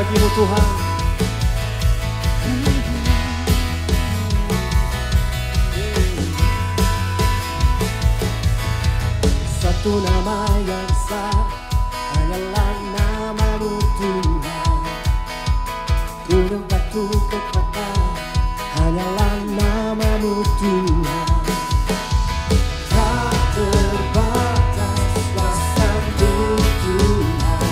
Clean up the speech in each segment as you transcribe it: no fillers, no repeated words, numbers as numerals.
bagi-Mu Tuhan. Satu nama yang sah hanyalah nama-Mu Tuhan. Gunung batu kekuatan hanyalah nama-Mu Tuhan. Tak terbatas kuasa-Mu Tuhan.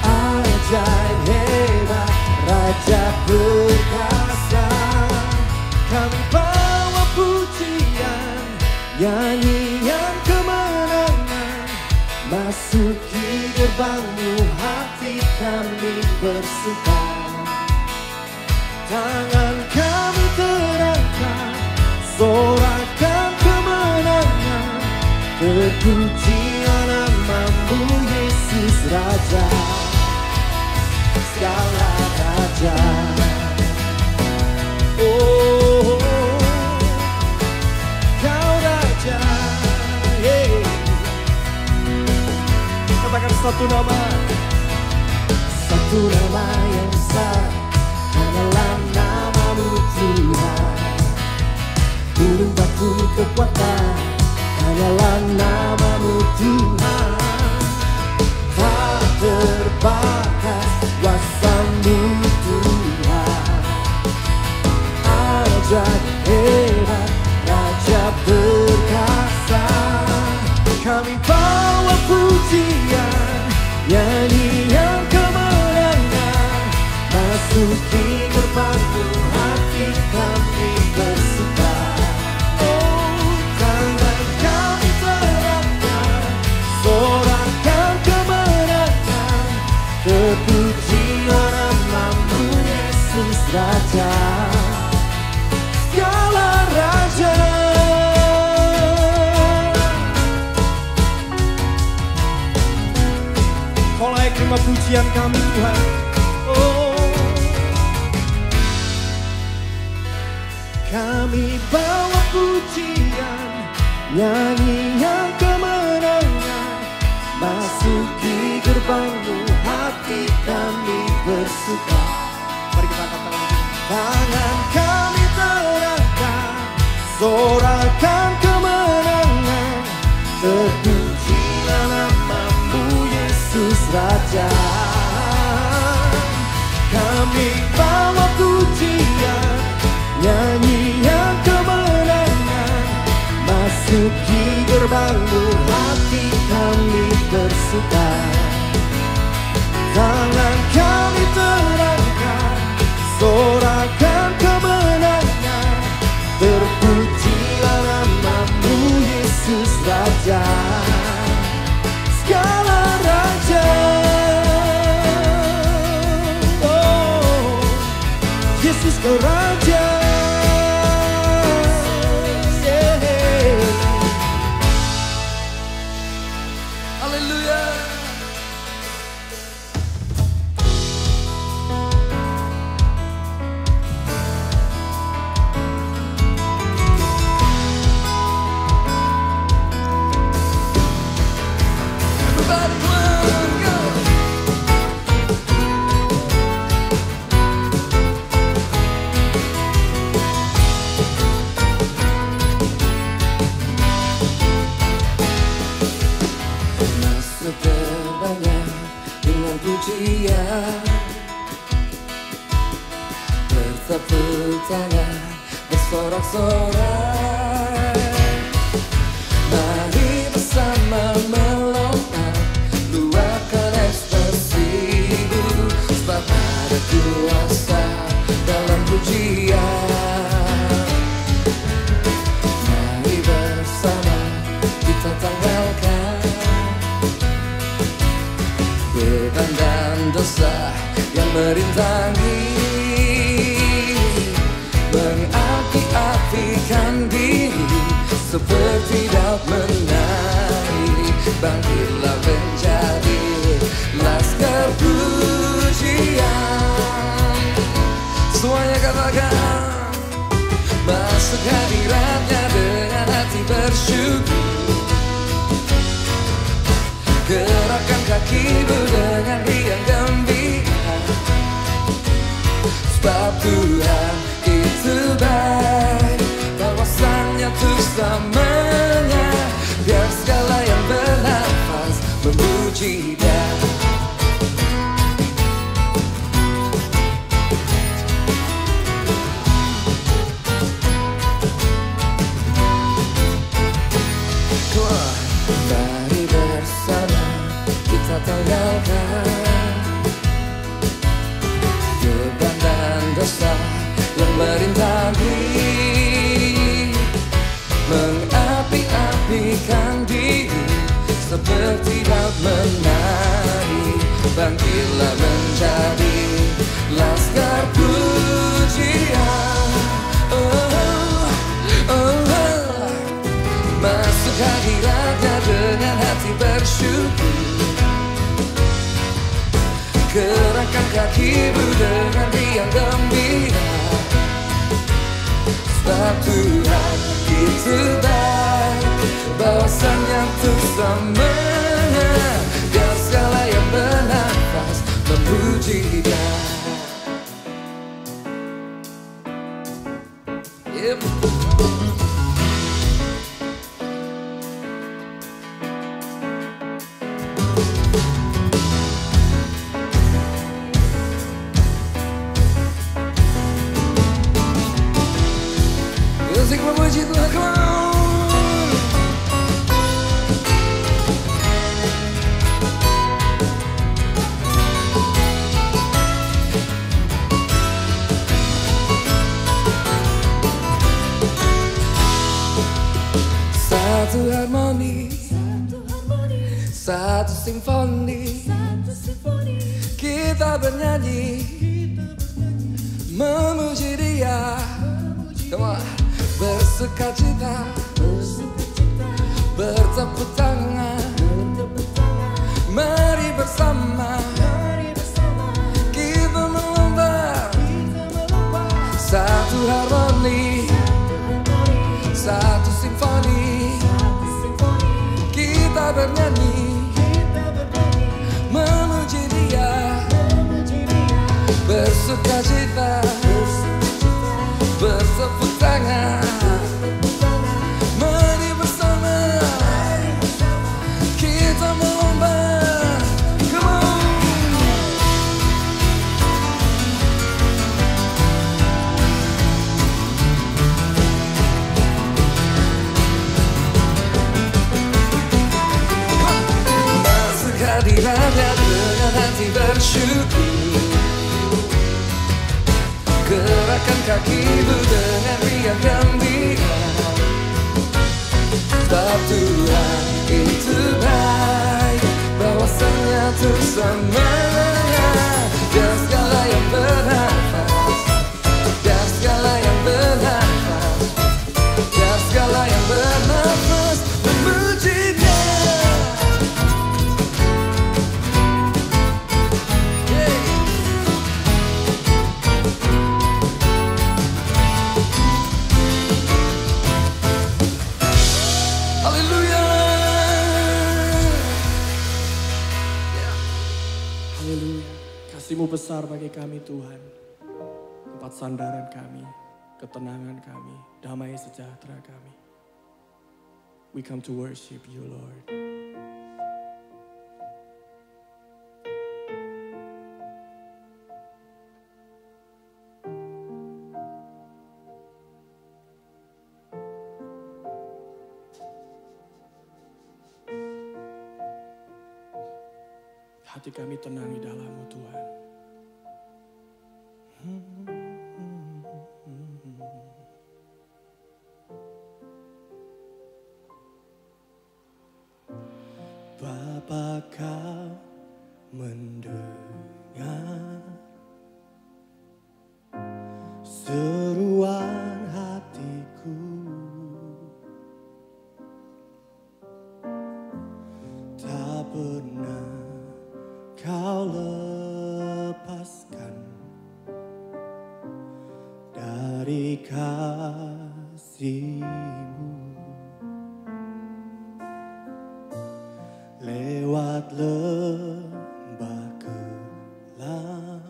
Ajaib hebat, Raja perkasa. Kami bawa pujian, nyanyian kemenangan. Masuki gerbang-Mu, hati kami bersuka. Tangan kami terangkat, sorakan kemenangan. Terpujian nama-Mu Yesus Raja, segala raja. Oh, Kau Raja, yeah. Katakan satu nama yang sah hanyalah nama-Mu Tuhan. Gunung batu kekuatan hanyalah nama-Mu Tuhan. Tak terbatas kuasa-Mu Tuhan. Ajaib hebat, Raja perkasa. Kami bawa pujian, nyanyian kemenangan. Masuki gerbang-Mu, hati kami bersuka. Oh, tangan kami terangkat, sorakan kemenangan. Terpujian nama-Mu Yesus Raja, segala raja. Kau layak terima pujian kami Tuhan. Oh, kami bawa pujian, nyanyian kemenangan. Masuki gerbang-Mu, hati kami bersuka. Mari kita angkat tangan. Tangan kami terangkat, sorakan kemenangan. Terpujilah nama-Mu Yesus Raja. Kami bawa pujian, nyanyian kemenangan. Masuki gerbang-Mu, hati kami bersuka. Tangan kami terangkat, sorakan kemenangan. Terpujilah nama-Mu Yesus Raja, segala raja. Oh, Yesus Kau Raja. Yeah. Haleluya. Bertepuk tangan, bersorak-sorak. Mari bersama melompat, luapkan ekspresimu. Sebab ada kuasa dalam pujian. Mari bersama kita tanggalkan beban dan dosa yang merintangi. Mengapi-apikan diri seperti daun menari. Bangkitlah menjadi laskar pujian. Semuanya katakan, masuk hadiratnya dengan hati bersyukur. Gerakkan kakimu dengan riang gembira. Sebab Tuhan itu baik, bahwasannya tuh selamanya. Biar segala yang bernafas memuji Dia. Mari bersama kita tanggalkan beban dan dosa yang merintangi, mengapi-apikan diri seperti laut menari. Bangkitlah menjadi laskar pujian. Masuk hadiratnya dengan hati bersyukur, gerakkan kakimu dengan riang gembira. Sebab Tuhan itu baik, bahwasannya untuk selamanya. Dan segala yang bernafas memuji Dia. Musik memuji Tuhan, come on. Satu harmoni, satu simfoni, kita bernyanyi, memuji Dia. Come on. Bersukacita, bertepuk tangan, mari bersama kita melomba. Satu harmoni, satu simfoni, kita bernyanyi, memuji Dia. Bersukacita, bertepuk tangan, mari bersama kita melomba. Come on. Masuk hadiratnya dengan hati bersyukur, gerakkan kakimu dengan riang gembira. Sebab Tuhan itu baik, bahwasannya untuk selamanya. Dan segala yang bernafas, dan segala yang bernafas, dan segala yang bernafas memuji Dia. Kasih-Mu besar bagi kami Tuhan, tempat sandaran kami, ketenangan kami, damai sejahtera kami. We come to worship You, Lord. Hati kami tenang di dalam-Mu Tuhan. Bapa, Kau mendengar seruan hatiku, tak pernah Kau lepaskan dari kasih-Mu. Lewat lembah kelam,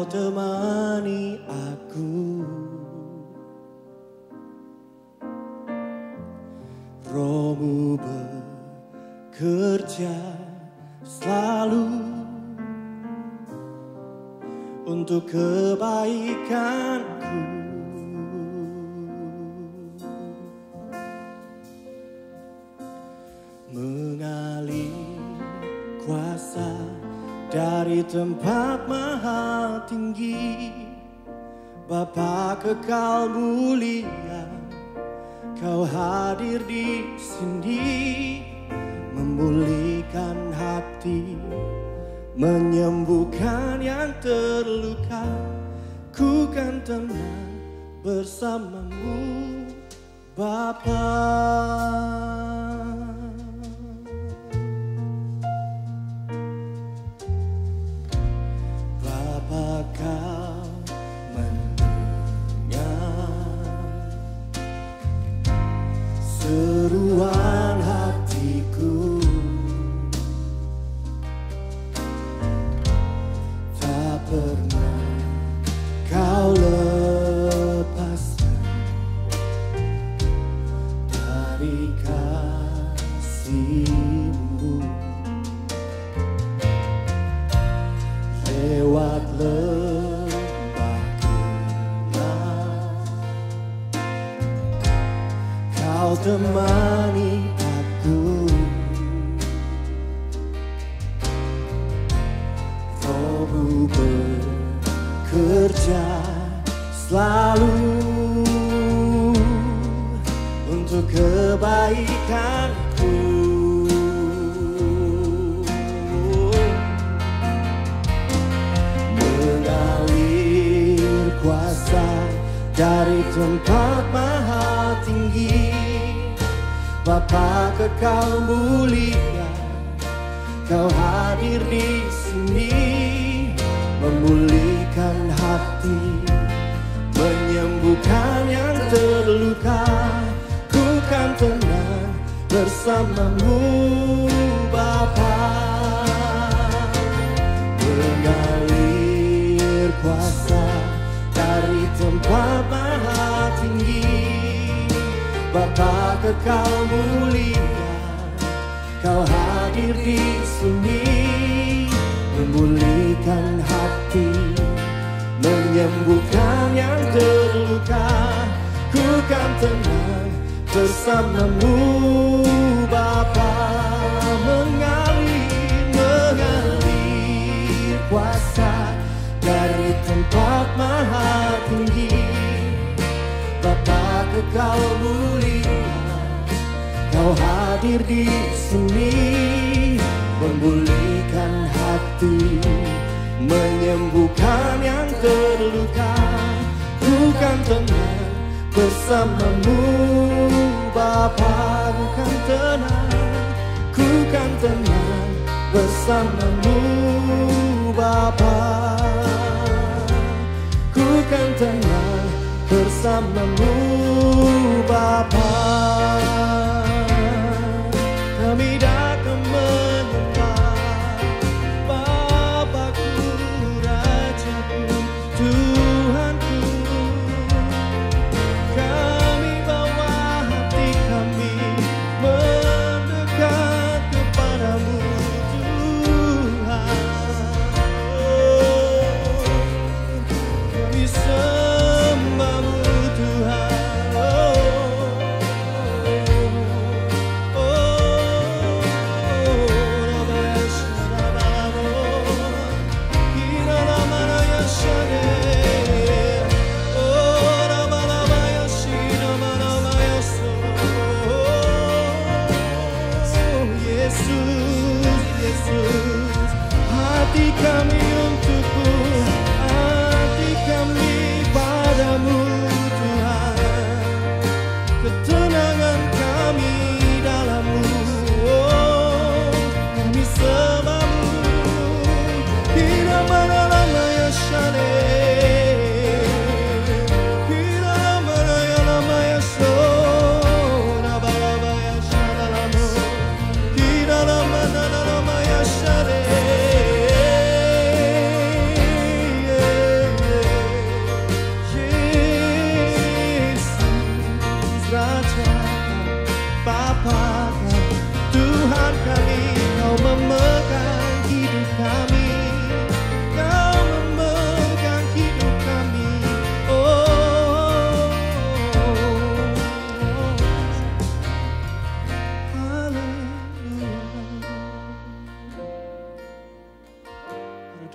Kau temani aku, Rohmu bekerja selalu untuk kebaikanku. Mengalir kuasa dari tempat maha tinggi, Bapa kekal mulia, Kau hadir di sini, memulihkan hati, menyembuhkan yang terluka. Ku kan tenang bersamamu, Bapa. Bapa, Kau mendengar seruan hatiku, tak pernah Kau lepaskan dari kasih-Mu. Lewat lembah gelap, Kau temani aku, Rohmu bekerja selalu untuk kebaikanku. Mengalir kuasa dari tempat maha tinggi, Bapa kekal mulia, Kau hadir di sini, memulihkan hati, menyembuhkan yang terluka. Ku kan tenang bersamamu, Bapa. Mengalir kuasa dari tempat maha tinggi, Bapa kekal mulia, Kau hadir di sini, memulihkan hati, menyembuhkan yang terluka. Ku kan tenang bersamamu, Bapa. Mengalir kuasa dari tempat maha tinggi, Bapa kekal mulia, Kau hadir di sini, memulihkan hati, menyembuhkan yang terluka. Ku kan tenang bersamamu, Bapa. Ku kan tenang, ku kan tenang bersamamu, Bapa. Ku kan tenang bersamamu, Bapa. Kami datang menyembah Bapakku, Rajaku, Tuhanku. Kami bawa hati kami mendekat kepadamu, Tuhan. Kami sembahmu, Tuhan.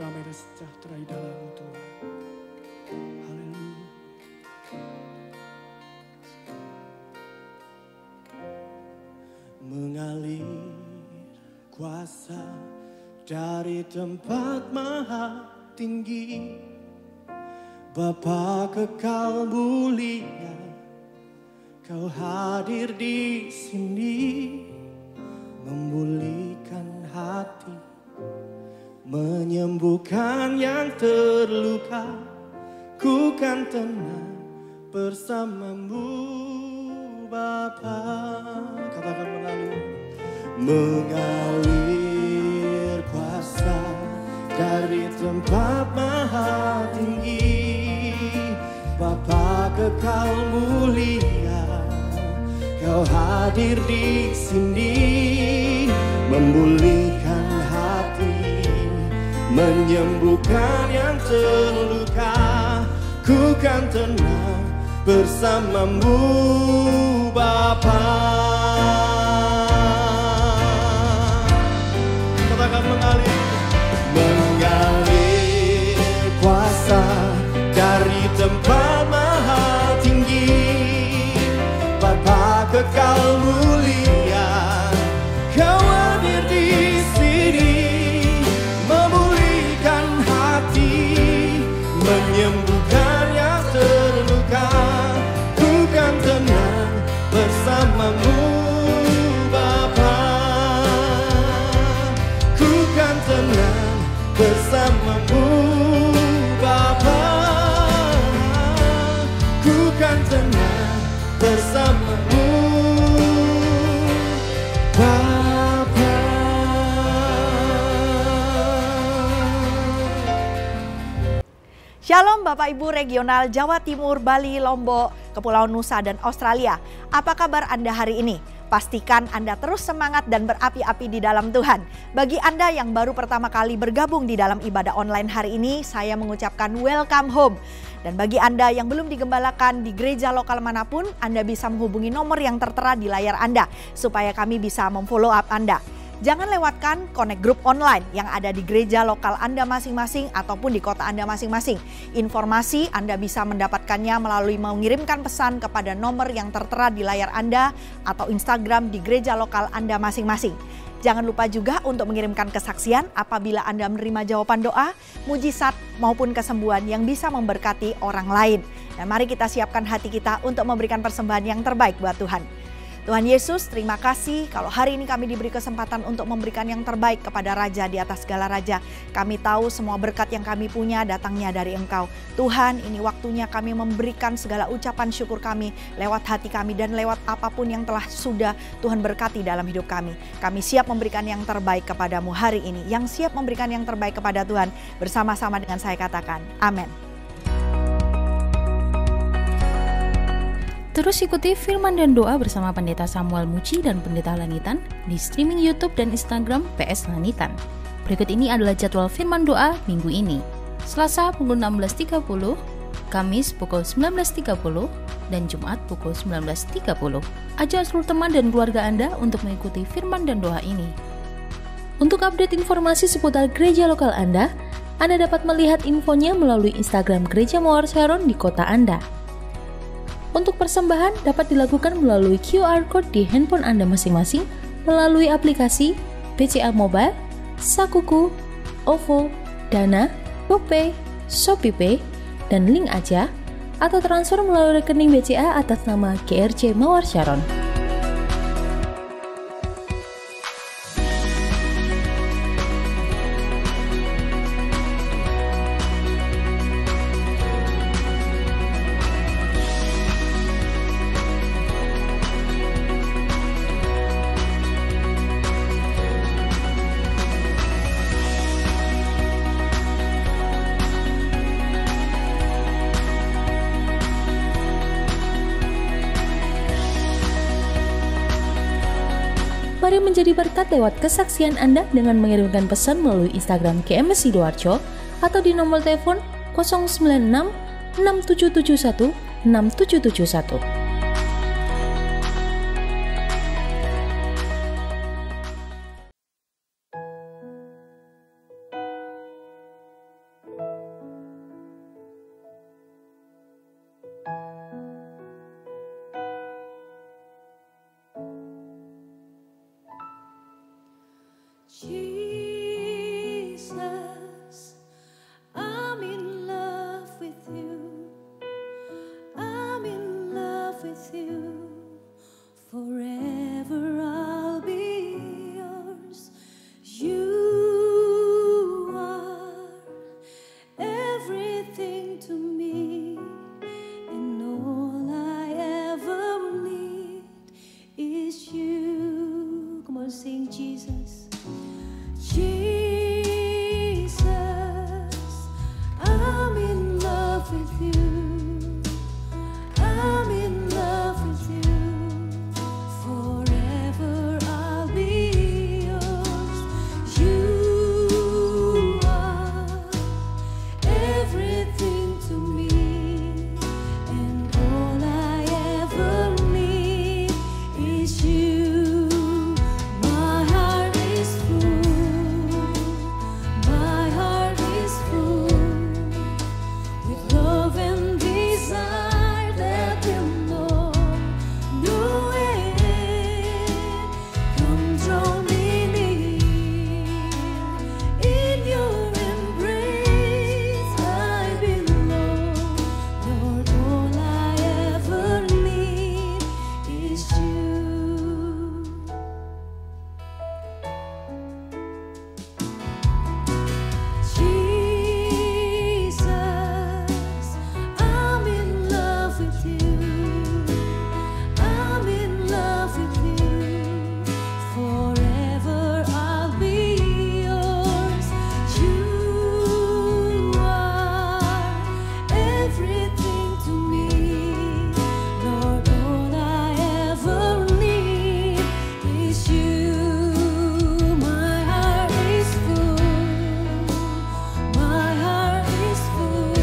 damai dan sejahtera di dalam-Mu Tuhan. Haleluya. Mengalir kuasa dari tempat maha tinggi, Bapa kekal mulia, Kau hadir di sini, memulihkan hati, menyembuhkan yang terluka. Ku kan tenang bersama-Mu Bapa. Katakan mengalir kuasa dari tempat maha tinggi, Bapa kekal mulia, Kau hadir di sini, memulihkan hati, menyembuhkan yang terluka. Ku kan tenang bersama-Mu Bapa. Katakan mengalir kuasa dari tempat maha tinggi, Bapa kekal mulia, Kau hadir di sini, memulihkan hati, menyembuhkan yang terluka. Ku kan tenang bersama-Mu Bapa. Ku kan tenang bersama-Mu Bapa. Ku kan tenang bersama-Mu Bapa. Shalom Bapak Ibu Regional Jawa Timur, Bali, Lombok, Kepulauan Nusa dan Australia. Apa kabar Anda hari ini? Pastikan Anda terus semangat dan berapi-api di dalam Tuhan. Bagi Anda yang baru pertama kali bergabung di dalam ibadah online hari ini, saya mengucapkan welcome home. Dan bagi Anda yang belum digembalakan di gereja lokal manapun, Anda bisa menghubungi nomor yang tertera di layar Anda supaya kami bisa memfollow up Anda. Jangan lewatkan Connect Group online yang ada di gereja lokal Anda masing-masing ataupun di kota Anda masing-masing. Informasi Anda bisa mendapatkannya melalui mengirimkan pesan kepada nomor yang tertera di layar Anda atau Instagram di gereja lokal Anda masing-masing. Jangan lupa juga untuk mengirimkan kesaksian apabila Anda menerima jawaban doa, mujizat maupun kesembuhan yang bisa memberkati orang lain. Dan mari kita siapkan hati kita untuk memberikan persembahan yang terbaik buat Tuhan. Tuhan Yesus, terima kasih kalau hari ini kami diberi kesempatan untuk memberikan yang terbaik kepada Raja di atas segala Raja. Kami tahu semua berkat yang kami punya datangnya dari Engkau. Tuhan, ini waktunya kami memberikan segala ucapan syukur kami lewat hati kami dan lewat apapun yang telah sudah Tuhan berkati dalam hidup kami. Kami siap memberikan yang terbaik kepadamu hari ini. Yang siap memberikan yang terbaik kepada Tuhan bersama-sama dengan saya katakan, amin. Terus ikuti firman dan doa bersama Pendeta Samuel Muci dan Pendeta Lanitan di streaming YouTube dan Instagram PS Lanitan. Berikut ini adalah jadwal firman doa minggu ini. Selasa pukul 16.30, Kamis pukul 19.30, dan Jumat pukul 19.30. Ajak seluruh teman dan keluarga Anda untuk mengikuti firman dan doa ini. Untuk update informasi seputar gereja lokal Anda dapat melihat infonya melalui Instagram Gereja Mawar Sharon di kota Anda. Untuk persembahan dapat dilakukan melalui QR Code di handphone Anda masing-masing melalui aplikasi BCA Mobile, Sakuku, OVO, Dana, GoPay, ShopeePay, dan Link Aja, atau transfer melalui rekening BCA atas nama GRC Mawar Sharon. Mari menjadi berkat lewat kesaksian Anda dengan mengirimkan pesan melalui Instagram GMS Sidoarjo atau di nomor telepon 096 6771 6771. everything to me, and all I ever need is you. Come on, sing Jesus. Jesus, I'm in love with you. I'm in love with you. Forever I'll be yours. You are everything to me, and all I ever need is you. My heart is full. My heart is full with love and desire that will know no end. Come draw me near. In your embrace I belong. Lord, all I ever need is you. Jesus, I'm in love with you. I'm in love with you. Forever I'll be yours. You are everything to me. Lord, all I ever need is you. My heart is full. My heart is full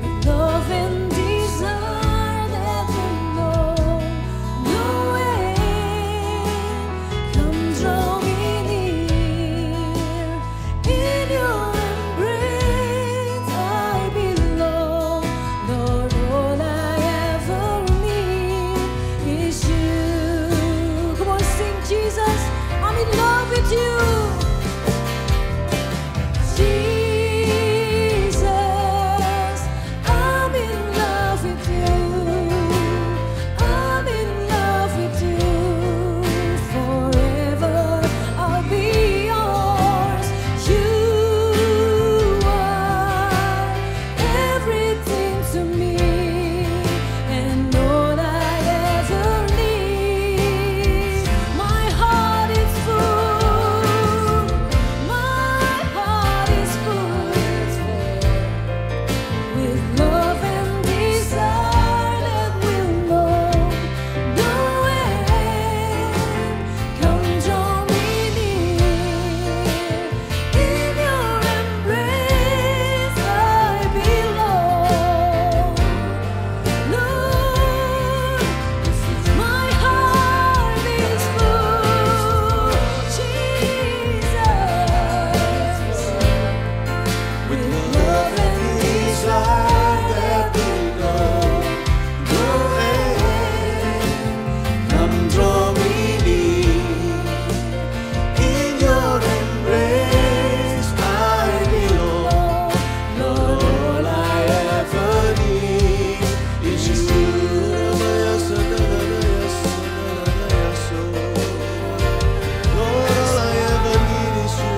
with love and desire that will know no end. Come draw me near. In your embrace I belong. Lord, all I ever need is you. Come on, sing Jesus. I'm in love with you. Jesus, I'm in love with you. I'm in love with you. Forever I'll be yours. You are everything to me, and all I ever need. My heart is full. My heart is full with love and desire that will know no end. Come draw me near. In your embrace I belong. Lord, my heart is full. Jesus, with love and desire that will know no end. Come draw me near. In your embrace I belong. Lord, all I ever need is you. Lord, all I ever need is you.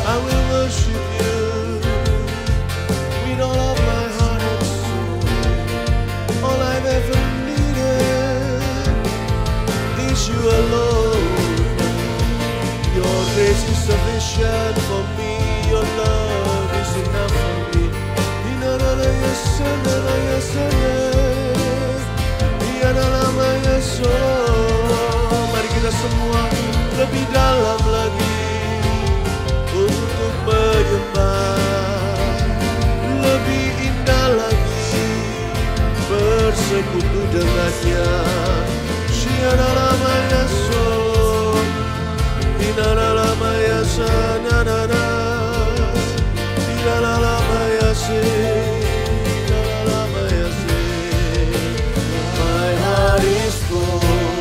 I will worship you with all of my heart and soul. All I've ever needed is you alone. Your grace is sufficient for me. Your love is enough for me. Mari kita semua lebih dalam lagi untuk menyembah, lebih indah lagi bersekutu dengannya. Shianalamaya so, Inalamaya sanana, Inalamaya se, Inalamaya se. My heart is full.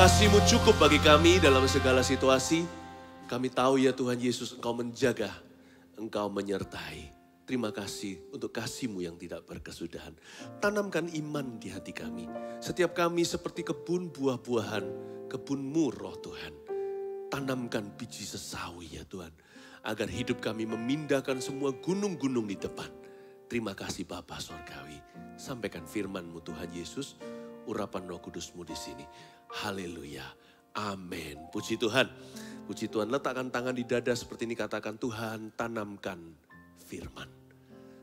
Kasih-Mu cukup bagi kami dalam segala situasi. Kami tahu ya Tuhan Yesus, Engkau menjaga, Engkau menyertai. Terima kasih untuk kasih-Mu yang tidak berkesudahan. Tanamkan iman di hati kami. Setiap kami seperti kebun buah-buahan, kebun-Mu Roh Tuhan. Tanamkan biji sesawi ya Tuhan. Agar hidup kami memindahkan semua gunung-gunung di depan. Terima kasih Bapa Sorgawi. Sampaikan firman-Mu Tuhan Yesus, urapan Roh Kudus-Mu di sini. Haleluya. Amin. Puji Tuhan. Puji Tuhan. Letakkan tangan di dada seperti ini. Katakan, Tuhan tanamkan firman.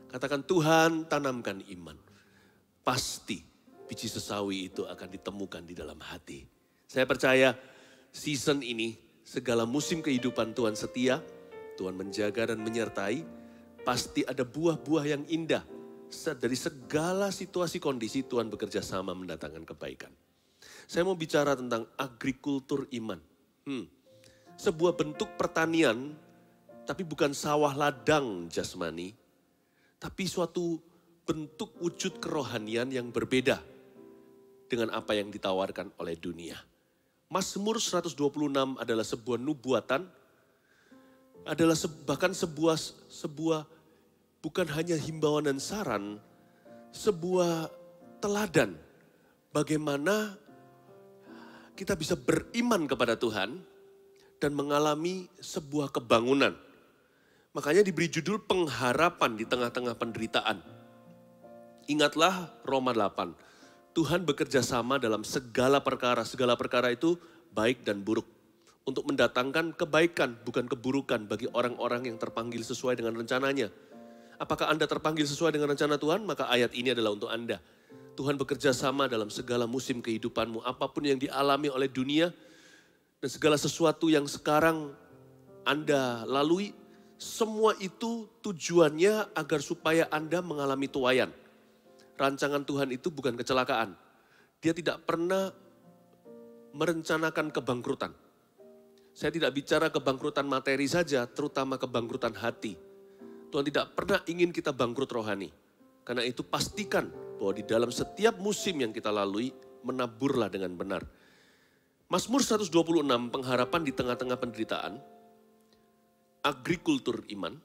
Katakan, Tuhan tanamkan iman. Pasti biji sesawi itu akan ditemukan di dalam hati. Saya percaya season ini, segala musim kehidupan Tuhan setia. Tuhan menjaga dan menyertai. Pasti ada buah-buah yang indah. Dari segala situasi kondisi Tuhan bekerja sama mendatangkan kebaikan. Saya mau bicara tentang agrikultur iman. Sebuah bentuk pertanian, tapi bukan sawah ladang jasmani, tapi suatu bentuk wujud kerohanian yang berbeda dengan apa yang ditawarkan oleh dunia. Mazmur 126 adalah sebuah nubuatan, adalah bahkan sebuah bukan hanya himbauan dan saran, sebuah teladan bagaimana kita bisa beriman kepada Tuhan dan mengalami sebuah kebangunan. Makanya diberi judul pengharapan di tengah-tengah penderitaan. Ingatlah Roma 8, Tuhan bekerja sama dalam segala perkara. Segala perkara itu baik dan buruk. Untuk mendatangkan kebaikan, bukan keburukan bagi orang-orang yang terpanggil sesuai dengan rencananya. Apakah Anda terpanggil sesuai dengan rencana Tuhan? Maka ayat ini adalah untuk Anda. Tuhan bekerja sama dalam segala musim kehidupanmu. Apapun yang dialami oleh dunia dan segala sesuatu yang sekarang Anda lalui. Semua itu tujuannya agar supaya Anda mengalami tuaian. Rancangan Tuhan itu bukan kecelakaan. Dia tidak pernah merencanakan kebangkrutan. Saya tidak bicara kebangkrutan materi saja, terutama kebangkrutan hati. Tuhan tidak pernah ingin kita bangkrut rohani. Karena itu pastikan bahwa di dalam setiap musim yang kita lalui, menaburlah dengan benar. Mazmur 126, pengharapan di tengah-tengah penderitaan, agrikultur iman,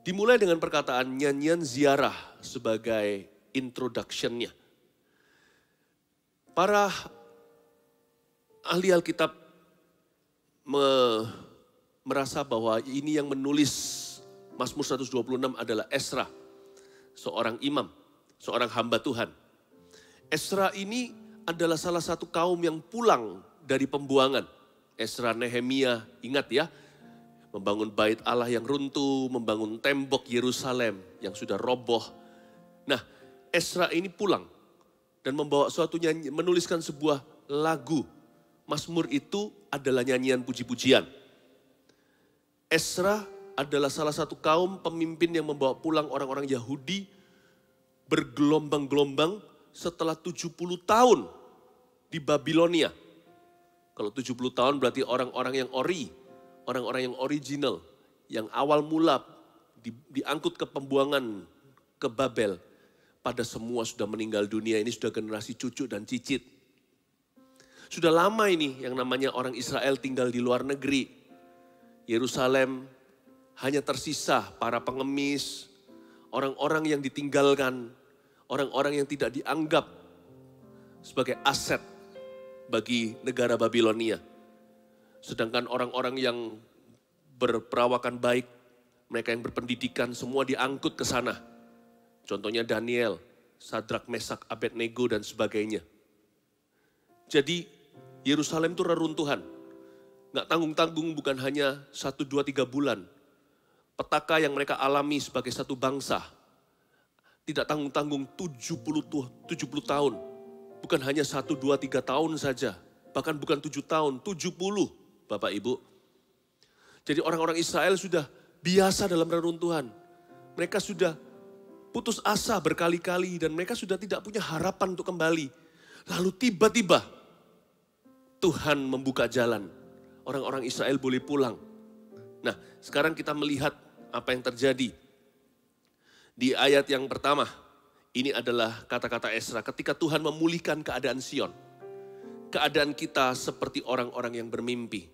dimulai dengan perkataan nyanyian ziarah sebagai introduction-nya. Para ahli Alkitab merasa bahwa ini yang menulis Mazmur 126 adalah Ezra, seorang imam, seorang hamba Tuhan. Ezra ini adalah salah satu kaum yang pulang dari pembuangan. Ezra, Nehemia, ingat ya, membangun bait Allah yang runtuh, membangun tembok Yerusalem yang sudah roboh. Nah, Ezra ini pulang dan membawa suatu nyanyi, menuliskan sebuah lagu. Mazmur itu adalah nyanyian puji-pujian. Ezra adalah salah satu kaum pemimpin yang membawa pulang orang-orang Yahudi bergelombang-gelombang setelah 70 tahun di Babilonia. Kalau 70 tahun berarti orang-orang yang ori, orang-orang yang original, yang awal mula diangkut ke pembuangan ke Babel. Pada semua sudah meninggal dunia, ini sudah generasi cucu dan cicit. Sudah lama ini yang namanya orang Israel tinggal di luar negeri. Yerusalem hanya tersisa para pengemis, orang-orang yang ditinggalkan, orang-orang yang tidak dianggap sebagai aset bagi negara Babilonia. Sedangkan orang-orang yang berperawakan baik, mereka yang berpendidikan semua diangkut ke sana. Contohnya Daniel, Sadrak, Mesak, Abednego dan sebagainya. Jadi Yerusalem itu reruntuhan. Gak tanggung-tanggung, bukan hanya 1, 2, 3 bulan. Petaka yang mereka alami sebagai satu bangsa. Tidak tanggung-tanggung 70 tahun. Bukan hanya 1, 2, 3 tahun saja. Bahkan bukan 7 tahun, 70 Bapak Ibu. Jadi orang-orang Israel sudah biasa dalam reruntuhan. Mereka sudah putus asa berkali-kali dan mereka sudah tidak punya harapan untuk kembali. Lalu tiba-tiba Tuhan membuka jalan. Orang-orang Israel boleh pulang. Nah, sekarang kita melihat apa yang terjadi. Di ayat yang pertama, ini adalah kata-kata Ezra ketika Tuhan memulihkan keadaan Sion. keadaan kita seperti orang-orang yang bermimpi.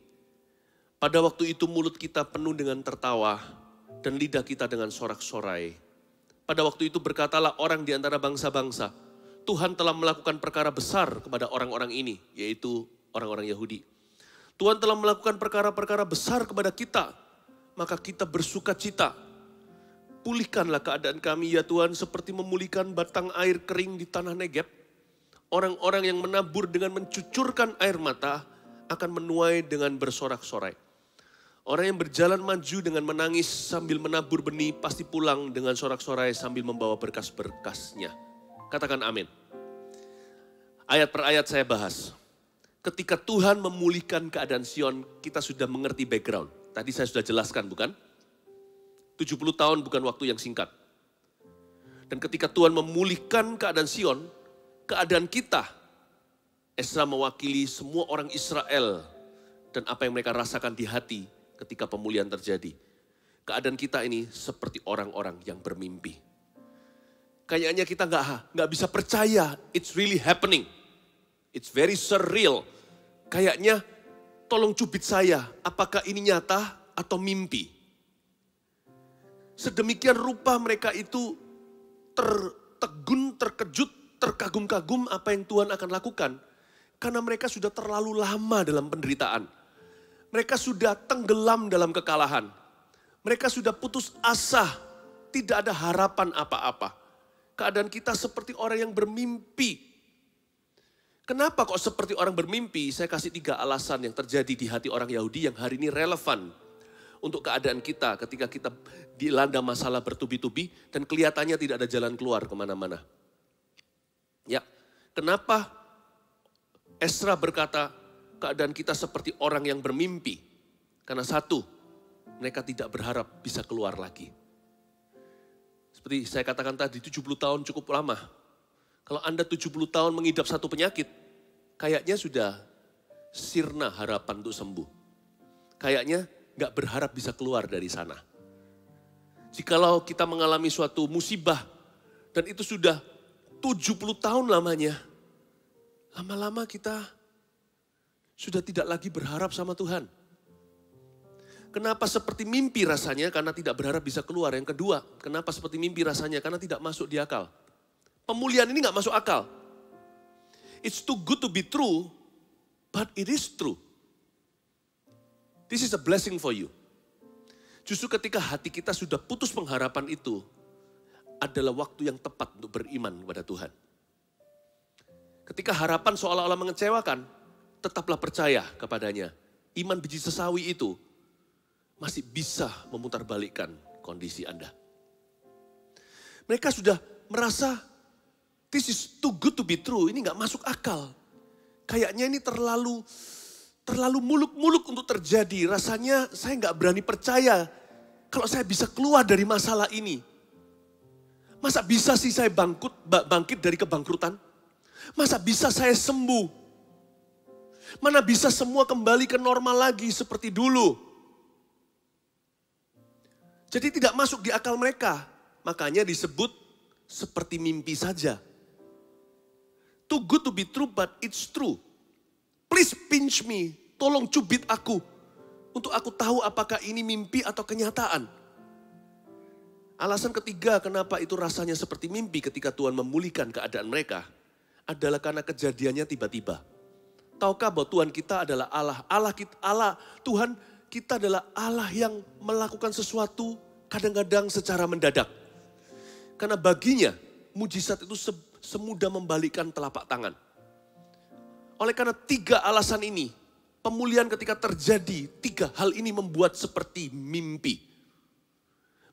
Pada waktu itu mulut kita penuh dengan tertawa dan lidah kita dengan sorak-sorai. Pada waktu itu berkatalah orang di antara bangsa-bangsa, Tuhan telah melakukan perkara besar kepada orang-orang ini, yaitu orang-orang Yahudi. Tuhan telah melakukan perkara-perkara besar kepada kita, maka kita bersuka cita. Pulihkanlah keadaan kami ya Tuhan seperti memulihkan batang air kering di tanah Negeb. Orang-orang yang menabur dengan mencucurkan air mata akan menuai dengan bersorak-sorai. Orang yang berjalan maju dengan menangis sambil menabur benih pasti pulang dengan sorak-sorai sambil membawa berkas-berkasnya. Katakan amin. Ayat per ayat saya bahas. Ketika Tuhan memulihkan keadaan Sion, kita sudah mengerti background. Tadi saya sudah jelaskan bukan? 70 tahun bukan waktu yang singkat. Dan ketika Tuhan memulihkan keadaan Sion, keadaan kita, Esra mewakili semua orang Israel dan apa yang mereka rasakan di hati ketika pemulihan terjadi. Keadaan kita ini seperti orang-orang yang bermimpi. Kayaknya kita nggak bisa percaya, it's really happening. It's very surreal. Kayaknya tolong cubit saya, apakah ini nyata atau mimpi? Sedemikian rupa mereka itu tertegun, terkejut, terkagum-kagum apa yang Tuhan akan lakukan. Karena mereka sudah terlalu lama dalam penderitaan. Mereka sudah tenggelam dalam kekalahan. Mereka sudah putus asa, tidak ada harapan apa-apa. Keadaan kita seperti orang yang bermimpi. Kenapa kok seperti orang bermimpi? Saya kasih 3 alasan yang terjadi di hati orang Yahudi yang hari ini relevan untuk keadaan kita ketika kita dilanda masalah bertubi-tubi dan kelihatannya tidak ada jalan keluar kemana-mana. Ya, kenapa Esra berkata keadaan kita seperti orang yang bermimpi? Karena satu, mereka tidak berharap bisa keluar lagi. Seperti saya katakan tadi, 70 tahun cukup lama. Kalau Anda 70 tahun mengidap satu penyakit, kayaknya sudah sirna harapan untuk sembuh. Kayaknya gak berharap bisa keluar dari sana. Jikalau kita mengalami suatu musibah, dan itu sudah 70 tahun lamanya, lama-lama kita sudah tidak lagi berharap sama Tuhan. Kenapa seperti mimpi rasanya? Karena tidak berharap bisa keluar. Yang kedua, kenapa seperti mimpi rasanya? Karena tidak masuk di akal. Pemulihan ini gak masuk akal. It's too good to be true, but it is true. This is a blessing for you. Justru ketika hati kita sudah putus pengharapan itu, adalah waktu yang tepat untuk beriman kepada Tuhan. Ketika harapan seolah-olah mengecewakan, tetaplah percaya kepadanya. Iman biji sesawi itu masih bisa memutarbalikkan kondisi Anda. Mereka sudah merasa, this is too good to be true, ini gak masuk akal. Kayaknya ini terlalu muluk-muluk untuk terjadi. Rasanya saya gak berani percaya kalau saya bisa keluar dari masalah ini. Masa bisa sih saya bangkit dari kebangkrutan? Masa bisa saya sembuh? Mana bisa semua kembali ke normal lagi seperti dulu? Jadi tidak masuk di akal mereka. Makanya disebut seperti mimpi saja. Too good to be true, but it's true. Please pinch me, tolong cubit aku. Untuk aku tahu apakah ini mimpi atau kenyataan. Alasan ketiga kenapa itu rasanya seperti mimpi ketika Tuhan memulihkan keadaan mereka. Adalah karena kejadiannya tiba-tiba. Tahukah bahwa Tuhan kita adalah Allah. Tuhan kita adalah Allah yang melakukan sesuatu kadang-kadang secara mendadak. Karena baginya mujizat itu semudah membalikkan telapak tangan. Oleh karena 3 alasan ini, pemulihan ketika terjadi, 3 hal ini membuat seperti mimpi.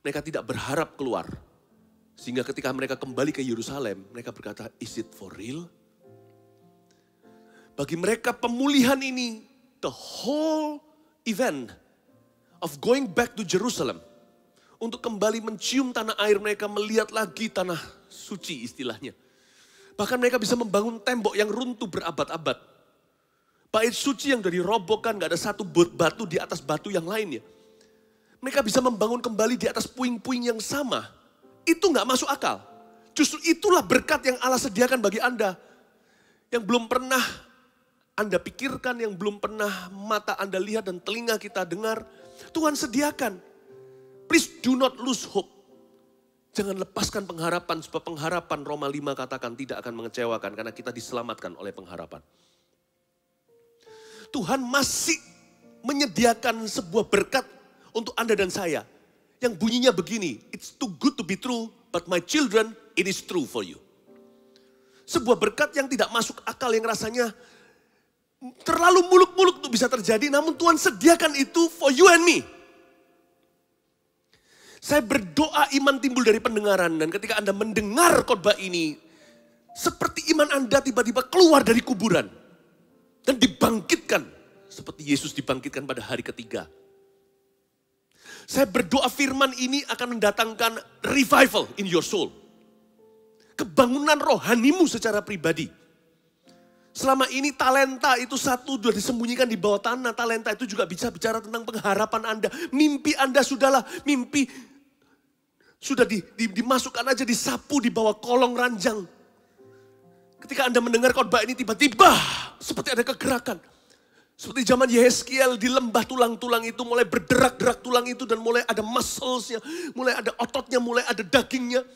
Mereka tidak berharap keluar. Sehingga ketika mereka kembali ke Yerusalem, mereka berkata, is it for real? Bagi mereka pemulihan ini, the whole event of going back to Jerusalem, untuk kembali mencium tanah air mereka, melihat lagi tanah suci istilahnya. Bahkan mereka bisa membangun tembok yang runtuh berabad-abad. Bait suci yang dari robokan, gak ada satu batu di atas batu yang lainnya. Mereka bisa membangun kembali di atas puing-puing yang sama. Itu gak masuk akal. Justru itulah berkat yang Allah sediakan bagi Anda. Yang belum pernah Anda pikirkan, yang belum pernah mata Anda lihat dan telinga kita dengar, Tuhan sediakan. Please do not lose hope. Jangan lepaskan pengharapan, sebab pengharapan Roma 5 katakan tidak akan mengecewakan karena kita diselamatkan oleh pengharapan. Tuhan masih menyediakan sebuah berkat untuk Anda dan saya. Yang bunyinya begini, it's too good to be true, but my children, it is true for you. Sebuah berkat yang tidak masuk akal, yang rasanya terlalu muluk-muluk untuk bisa terjadi, namun Tuhan sediakan itu for you and me. Saya berdoa iman timbul dari pendengaran, dan ketika Anda mendengar khotbah ini, seperti iman Anda tiba-tiba keluar dari kuburan dan dibangkitkan seperti Yesus dibangkitkan pada hari ketiga. Saya berdoa firman ini akan mendatangkan revival in your soul. Kebangunan rohanimu secara pribadi. Selama ini talenta itu satu dua disembunyikan di bawah tanah. Talenta itu juga bisa bicara tentang pengharapan Anda. Mimpi Anda sudahlah, mimpi sudah dimasukkan aja, disapu di bawah kolong ranjang. Ketika Anda mendengar khotbah ini tiba-tiba seperti ada kegerakan. Seperti zaman Yehezkiel di lembah tulang-tulang itu mulai berderak-derak tulang itu dan mulai ada muscles-nya, mulai ada ototnya, mulai ada dagingnya.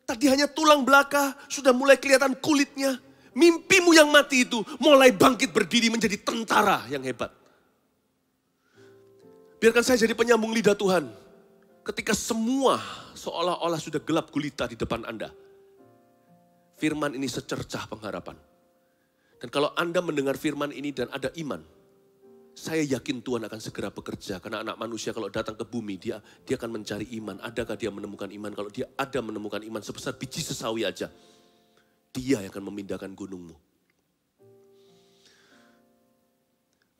Tadi hanya tulang belaka, sudah mulai kelihatan kulitnya. Mimpimu yang mati itu mulai bangkit berdiri menjadi tentara yang hebat. Biarkan saya jadi penyambung lidah Tuhan. Ketika semua seolah-olah sudah gelap gulita di depan Anda. Firman ini secercah pengharapan. Dan kalau Anda mendengar firman ini dan ada iman, saya yakin Tuhan akan segera bekerja. Karena anak manusia kalau datang ke bumi, dia akan mencari iman. Adakah dia menemukan iman? Kalau dia ada menemukan iman sebesar biji sesawi aja, dia yang akan memindahkan gunungmu.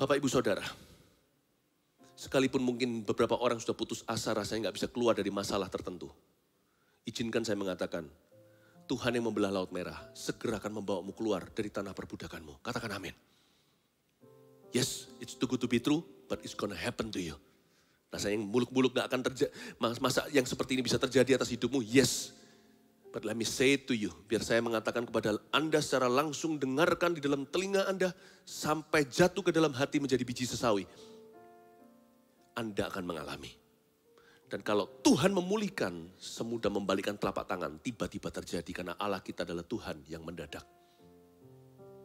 Bapak, Ibu, Saudara, sekalipun mungkin beberapa orang sudah putus asa, rasanya nggak bisa keluar dari masalah tertentu. Izinkan saya mengatakan, Tuhan yang membelah Laut Merah segera akan membawamu keluar dari tanah perbudakanmu. Katakan amin. Yes, it's too good to be true, but it's gonna happen to you. Rasanya yang muluk-muluk gak akan terjadi, masa yang seperti ini bisa terjadi atas hidupmu? Yes, but let me say it to you. Biar saya mengatakan kepada Anda secara langsung, dengarkan di dalam telinga Anda, sampai jatuh ke dalam hati menjadi biji sesawi. Anda akan mengalami. Dan kalau Tuhan memulihkan, semudah membalikkan telapak tangan, tiba-tiba terjadi karena Allah kita adalah Tuhan yang mendadak.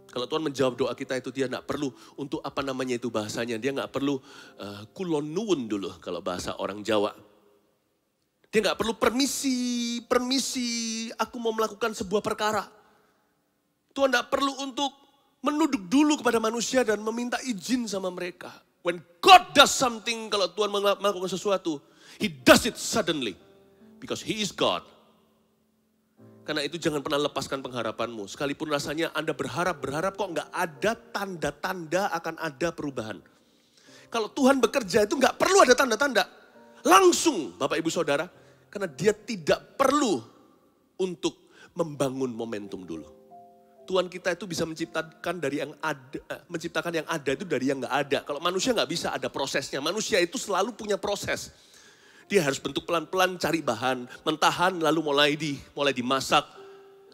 Kalau Tuhan menjawab doa kita itu, dia gak perlu untuk apa namanya itu bahasanya, dia gak perlu kulon nuwun dulu kalau bahasa orang Jawa. Dia gak perlu permisi, aku mau melakukan sebuah perkara. Tuhan gak perlu untuk menunduk dulu kepada manusia dan meminta izin sama mereka. When God does something, kalau Tuhan melakukan sesuatu, He does it suddenly. Because He is God. Karena itu jangan pernah lepaskan pengharapanmu. Sekalipun rasanya Anda berharap kok nggak ada tanda-tanda akan ada perubahan. Kalau Tuhan bekerja itu nggak perlu ada tanda-tanda. Langsung Bapak Ibu Saudara. Karena dia tidak perlu untuk membangun momentum dulu. Tuhan kita itu bisa menciptakan yang ada itu dari yang nggak ada. Kalau manusia nggak bisa, ada prosesnya. Manusia itu selalu punya proses. Dia harus bentuk pelan-pelan, cari bahan, mentahan, lalu mulai dimasak.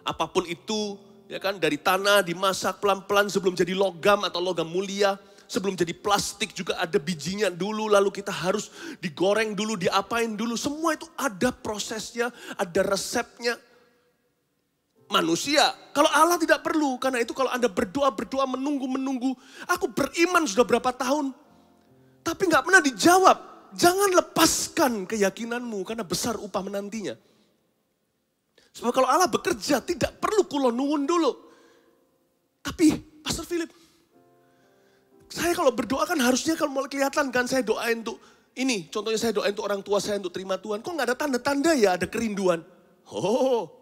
Apapun itu, ya kan, dari tanah dimasak pelan-pelan sebelum jadi logam atau logam mulia. Sebelum jadi plastik juga ada bijinya dulu, lalu kita harus digoreng dulu, diapain dulu. Semua itu ada prosesnya, ada resepnya. Manusia, kalau Allah tidak perlu. Karena itu kalau Anda berdoa, menunggu. Aku beriman sudah berapa tahun, tapi gak pernah dijawab. Jangan lepaskan keyakinanmu karena besar upah menantinya. Sebab kalau Allah bekerja tidak perlu kulon nuwun dulu. Tapi Pastor Philip, saya kalau berdoa kan harusnya kalau mau kelihatan kan, saya doain untuk ini. Contohnya saya doain untuk orang tua saya untuk terima Tuhan. Kok gak ada tanda-tanda ya ada kerinduan? Oh,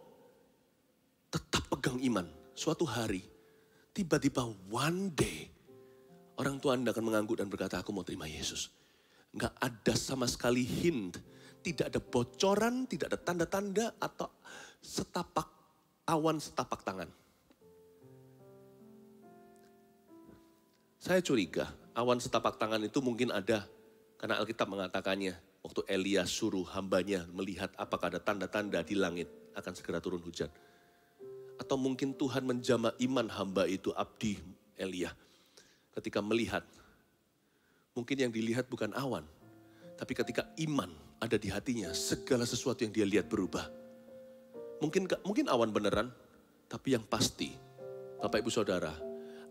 tetap pegang iman. Suatu hari, tiba-tiba one day, orang tua Anda akan mengangguk dan berkata, aku mau terima Yesus. Nggak ada sama sekali hint, tidak ada bocoran, tidak ada tanda-tanda atau awan setapak tangan. Saya curiga awan setapak tangan itu mungkin ada karena Alkitab mengatakannya waktu Elia suruh hambanya melihat apakah ada tanda-tanda di langit akan segera turun hujan. Atau mungkin Tuhan menjamah iman hamba itu Abdi Elia. ketika melihat, mungkin yang dilihat bukan awan, tapi ketika iman ada di hatinya, segala sesuatu yang dia lihat berubah. Mungkin awan beneran, tapi yang pasti, Bapak Ibu Saudara,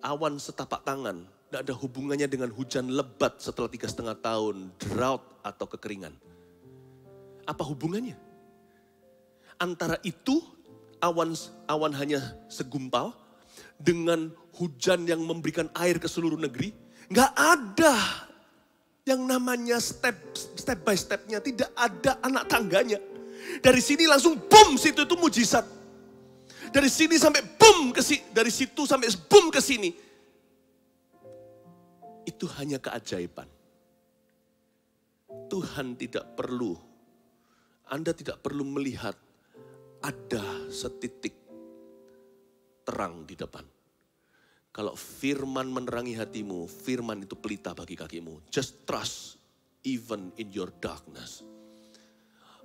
awan setapak tangan, tidak ada hubungannya dengan hujan lebat setelah 3,5 tahun, drought atau kekeringan. Apa hubungannya? Antara itu, awan hanya segumpal, dengan hujan yang memberikan air ke seluruh negeri, nggak ada yang namanya step by stepnya, tidak ada anak tangganya. Dari sini langsung boom, situ itu mujizat. Dari sini sampai boom ke sini, dari situ sampai boom ke sini. Itu hanya keajaiban. Tuhan tidak perlu, Anda tidak perlu melihat ada setitik terang di depan. Kalau firman menerangi hatimu, firman itu pelita bagi kakimu. Just trust even in your darkness.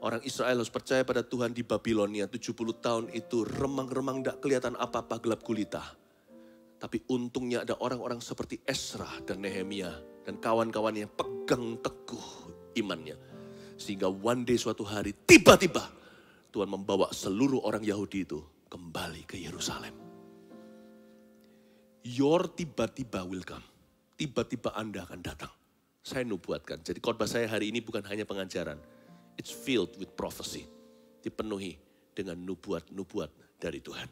Orang Israel harus percaya pada Tuhan di Babilonia 70 tahun itu remang-remang tidak kelihatan apa-apa, gelap gulita. Tapi untungnya ada orang-orang seperti Esra dan Nehemia dan kawan-kawannya pegang teguh imannya. Sehingga one day suatu hari tiba-tiba Tuhan membawa seluruh orang Yahudi itu kembali ke Yerusalem. Your tiba-tiba will come. Tiba-tiba Anda akan datang. Saya nubuatkan. Jadi khotbah saya hari ini bukan hanya pengajaran. It's filled with prophecy. Dipenuhi dengan nubuat-nubuat dari Tuhan.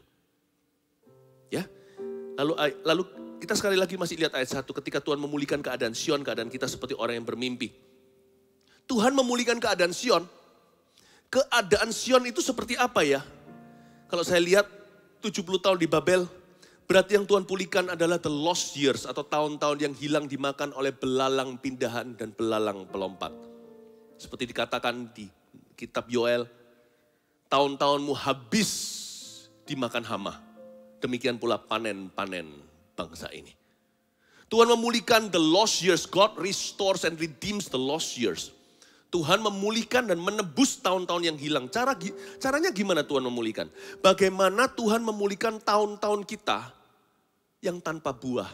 Ya. Lalu kita sekali lagi masih lihat ayat 1. Ketika Tuhan memulihkan keadaan Sion, keadaan kita seperti orang yang bermimpi. Tuhan memulihkan keadaan Sion. Keadaan Sion itu seperti apa ya? Kalau saya lihat 70 tahun di Babel, berarti yang Tuhan pulihkan adalah the lost years atau tahun-tahun yang hilang dimakan oleh belalang pindahan dan belalang pelompat. Seperti dikatakan di kitab Yoel, tahun-tahunmu habis dimakan hama. Demikian pula panen-panen bangsa ini. Tuhan memulihkan the lost years. God restores and redeems the lost years. Tuhan memulihkan dan menebus tahun-tahun yang hilang. Caranya gimana Tuhan memulihkan? Bagaimana Tuhan memulihkan tahun-tahun kita yang tanpa buah.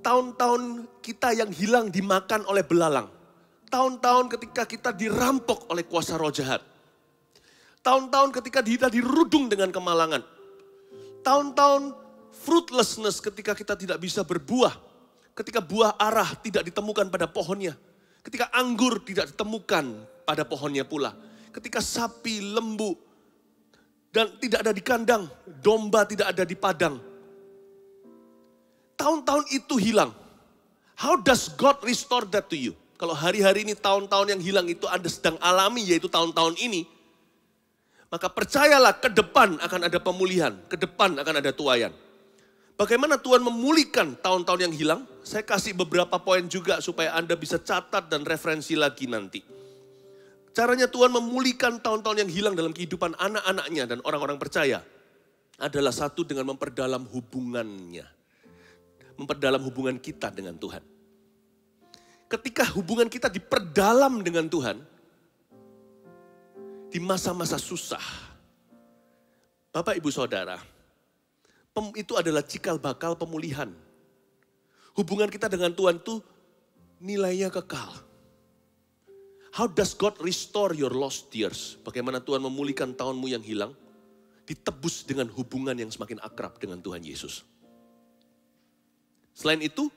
Tahun-tahun kita yang hilang dimakan oleh belalang. Tahun-tahun ketika kita dirampok oleh kuasa roh jahat. Tahun-tahun ketika kita dirudung dengan kemalangan. Tahun-tahun fruitlessness ketika kita tidak bisa berbuah. Ketika buah arah tidak ditemukan pada pohonnya. Ketika anggur tidak ditemukan pada pohonnya pula. Ketika sapi, lembu, dan tidak ada di kandang. Domba tidak ada di padang. Tahun-tahun itu hilang. How does God restore that to you? Kalau hari-hari ini tahun-tahun yang hilang itu Anda sedang alami, yaitu tahun-tahun ini. Maka percayalah ke depan akan ada pemulihan. Ke depan akan ada tuaian. Bagaimana Tuhan memulihkan tahun-tahun yang hilang? Saya kasih beberapa poin juga supaya Anda bisa catat dan referensi lagi nanti. Caranya Tuhan memulihkan tahun-tahun yang hilang dalam kehidupan anak-anaknya dan orang-orang percaya adalah satu dengan memperdalam hubungannya. Memperdalam hubungan kita dengan Tuhan. Ketika hubungan kita diperdalam dengan Tuhan, di masa-masa susah, Bapak Ibu Saudara, itu adalah cikal bakal pemulihan. Hubungan kita dengan Tuhan itu nilainya kekal. How does God restore your lost years? Bagaimana Tuhan memulihkan tahunmu yang hilang? Ditebus dengan hubungan yang semakin akrab dengan Tuhan Yesus. Selain itu,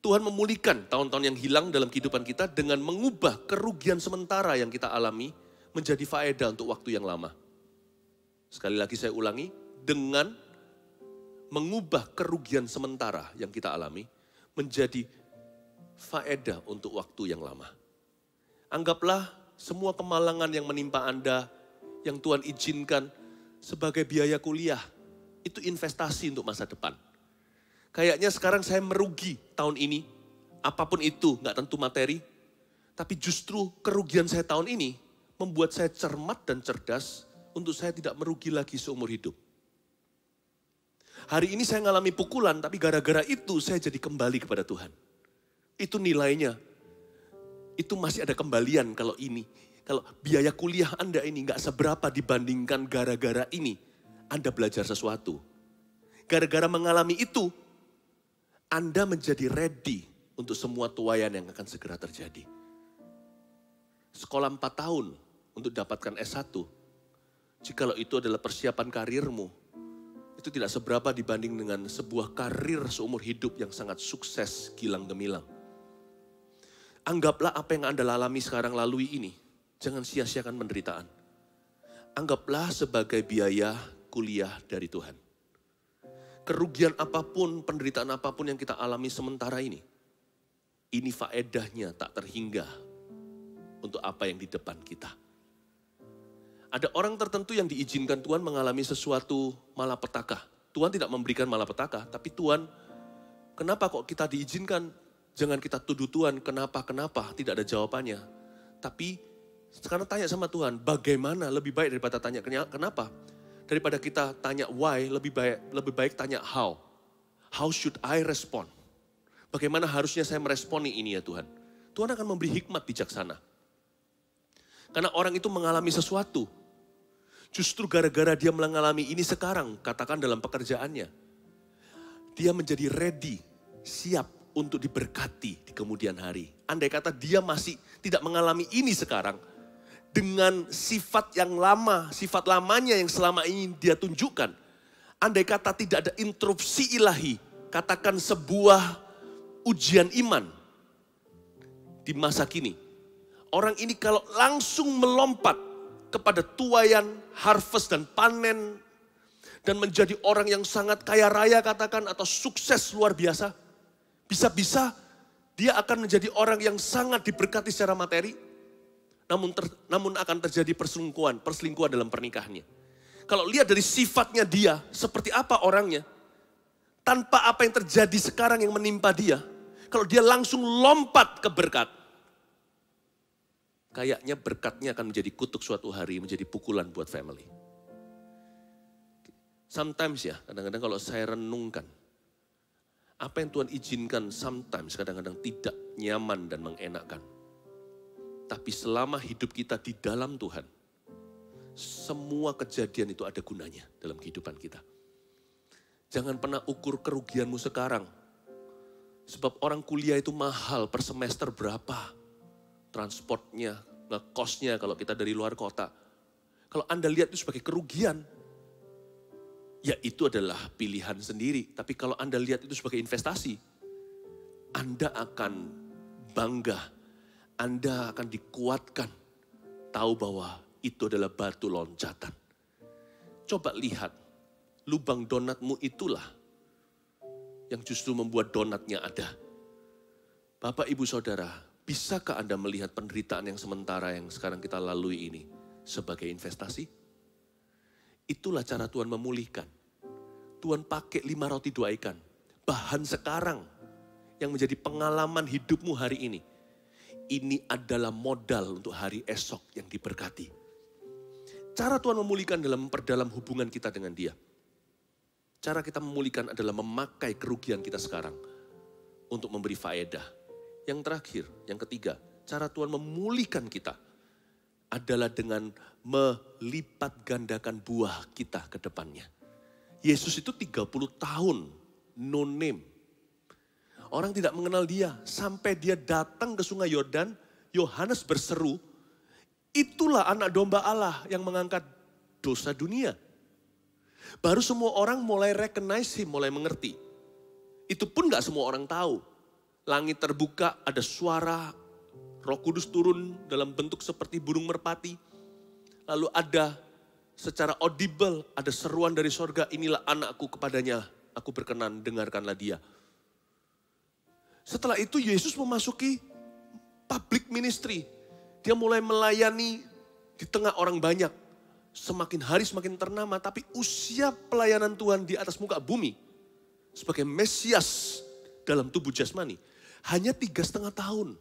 Tuhan memulihkan tahun-tahun yang hilang dalam kehidupan kita dengan mengubah kerugian sementara yang kita alami menjadi faedah untuk waktu yang lama. Sekali lagi saya ulangi, dengan mengubah kerugian sementara yang kita alami menjadi faedah untuk waktu yang lama. Anggaplah semua kemalangan yang menimpa Anda, yang Tuhan izinkan sebagai biaya kuliah, itu investasi untuk masa depan. Kayaknya sekarang saya merugi tahun ini, apapun itu, gak tentu materi, tapi justru kerugian saya tahun ini membuat saya cermat dan cerdas untuk saya tidak merugi lagi seumur hidup. Hari ini saya mengalami pukulan, tapi gara-gara itu saya jadi kembali kepada Tuhan. Itu nilainya. Itu masih ada kembalian kalau ini. Kalau biaya kuliah Anda ini gak seberapa dibandingkan gara-gara ini. Anda belajar sesuatu. Gara-gara mengalami itu, Anda menjadi ready untuk semua tuaian yang akan segera terjadi. Sekolah 4 tahun untuk dapatkan S1. Jikalau itu adalah persiapan karirmu, itu tidak seberapa dibanding dengan sebuah karir seumur hidup yang sangat sukses gilang gemilang. Anggaplah apa yang Anda alami sekarang lalui ini. Jangan sia-siakan penderitaan. Anggaplah sebagai biaya kuliah dari Tuhan. Kerugian apapun, penderitaan apapun yang kita alami sementara ini faedahnya tak terhingga untuk apa yang di depan kita. Ada orang tertentu yang diizinkan Tuhan mengalami sesuatu malapetaka. Tuhan tidak memberikan malapetaka, tapi Tuhan, kenapa kok kita diizinkan? Jangan kita tuduh Tuhan, kenapa, tidak ada jawabannya. Tapi sekarang tanya sama Tuhan, bagaimana lebih baik daripada tanya kenapa? Daripada kita tanya why, lebih baik tanya how. How should I respond? Bagaimana harusnya saya meresponi ini ya Tuhan? Tuhan akan memberi hikmat bijaksana. Karena orang itu mengalami sesuatu. Justru gara-gara dia mengalami ini sekarang, katakan dalam pekerjaannya. Dia menjadi ready, siap untuk diberkati di kemudian hari. Andai kata dia masih tidak mengalami ini sekarang, dengan sifat yang lama, sifat lamanya yang selama ini dia tunjukkan. Andai kata tidak ada interupsi ilahi, katakan sebuah ujian iman di masa kini. Orang ini kalau langsung melompat kepada tuaian, harvest dan panen, dan menjadi orang yang sangat kaya raya katakan, atau sukses luar biasa, bisa-bisa dia akan menjadi orang yang sangat diberkati secara materi, namun akan terjadi perselingkuhan dalam pernikahannya. Kalau lihat dari sifatnya dia, seperti apa orangnya, tanpa apa yang terjadi sekarang yang menimpa dia, kalau dia langsung lompat ke berkat, kayaknya berkatnya akan menjadi kutuk suatu hari, menjadi pukulan buat family. Sometimes ya, kadang-kadang kalau saya renungkan, apa yang Tuhan izinkan sometimes kadang-kadang tidak nyaman dan mengenakkan. Tapi selama hidup kita di dalam Tuhan, semua kejadian itu ada gunanya dalam kehidupan kita. Jangan pernah ukur kerugianmu sekarang. Sebab orang kuliah itu mahal, per semester berapa. Transportnya, ngekosnya kalau kita dari luar kota. Kalau Anda lihat itu sebagai kerugian, ya itu adalah pilihan sendiri. Tapi kalau Anda lihat itu sebagai investasi, Anda akan bangga, Anda akan dikuatkan, tahu bahwa itu adalah batu loncatan. Coba lihat, lubang donatmu itulah yang justru membuat donatnya ada. Bapak, Ibu, Saudara, bisakah Anda melihat penderitaan yang sementara yang sekarang kita lalui ini sebagai investasi? Itulah cara Tuhan memulihkan. Tuhan pakai 5 roti 2 ikan. Bahan sekarang yang menjadi pengalaman hidupmu hari ini. Ini adalah modal untuk hari esok yang diberkati. Cara Tuhan memulihkan dalam memperdalam hubungan kita dengan Dia. Cara kita memulihkan adalah memakai kerugian kita sekarang untuk memberi faedah. Yang terakhir, yang ketiga, cara Tuhan memulihkan kita adalah dengan melipat gandakan buah kita ke depannya. Yesus itu 30 tahun no name. Orang tidak mengenal dia sampai dia datang ke sungai Yordan, Yohanes berseru, itulah anak domba Allah yang mengangkat dosa dunia. Baru semua orang mulai recognize him, mulai mengerti. Itu pun gak semua orang tahu. Langit terbuka, ada suara Roh Kudus turun dalam bentuk seperti burung merpati. Lalu ada secara audible, ada seruan dari sorga, inilah anakku, kepadanya aku berkenan, dengarkanlah dia. Setelah itu Yesus memasuki public ministry. Dia mulai melayani di tengah orang banyak. Semakin hari semakin ternama, tapi usia pelayanan Tuhan di atas muka bumi sebagai Mesias dalam tubuh jasmani hanya 3,5 tahun.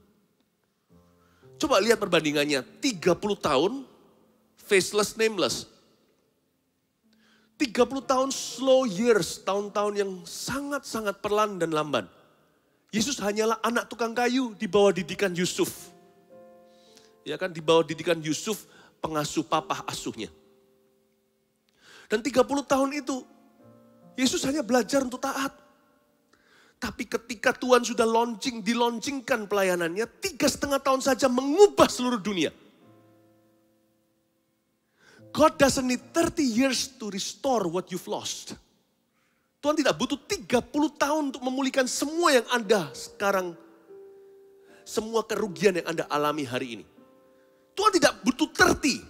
Coba lihat perbandingannya, 30 tahun faceless, nameless. 30 tahun slow years, tahun-tahun yang sangat-sangat perlahan dan lamban. Yesus hanyalah anak tukang kayu di bawah didikan Yusuf. Ya kan, di bawah didikan Yusuf, pengasuh papah asuhnya. Dan 30 tahun itu, Yesus hanya belajar untuk taat. Tapi ketika Tuhan sudah dilaunchingkan pelayanannya, 3,5 tahun saja mengubah seluruh dunia. God doesn't need 30 years to restore what you've lost. Tuhan tidak butuh 30 tahun untuk memulihkan semua yang Anda sekarang, semua kerugian yang Anda alami hari ini. Tuhan tidak butuh 30.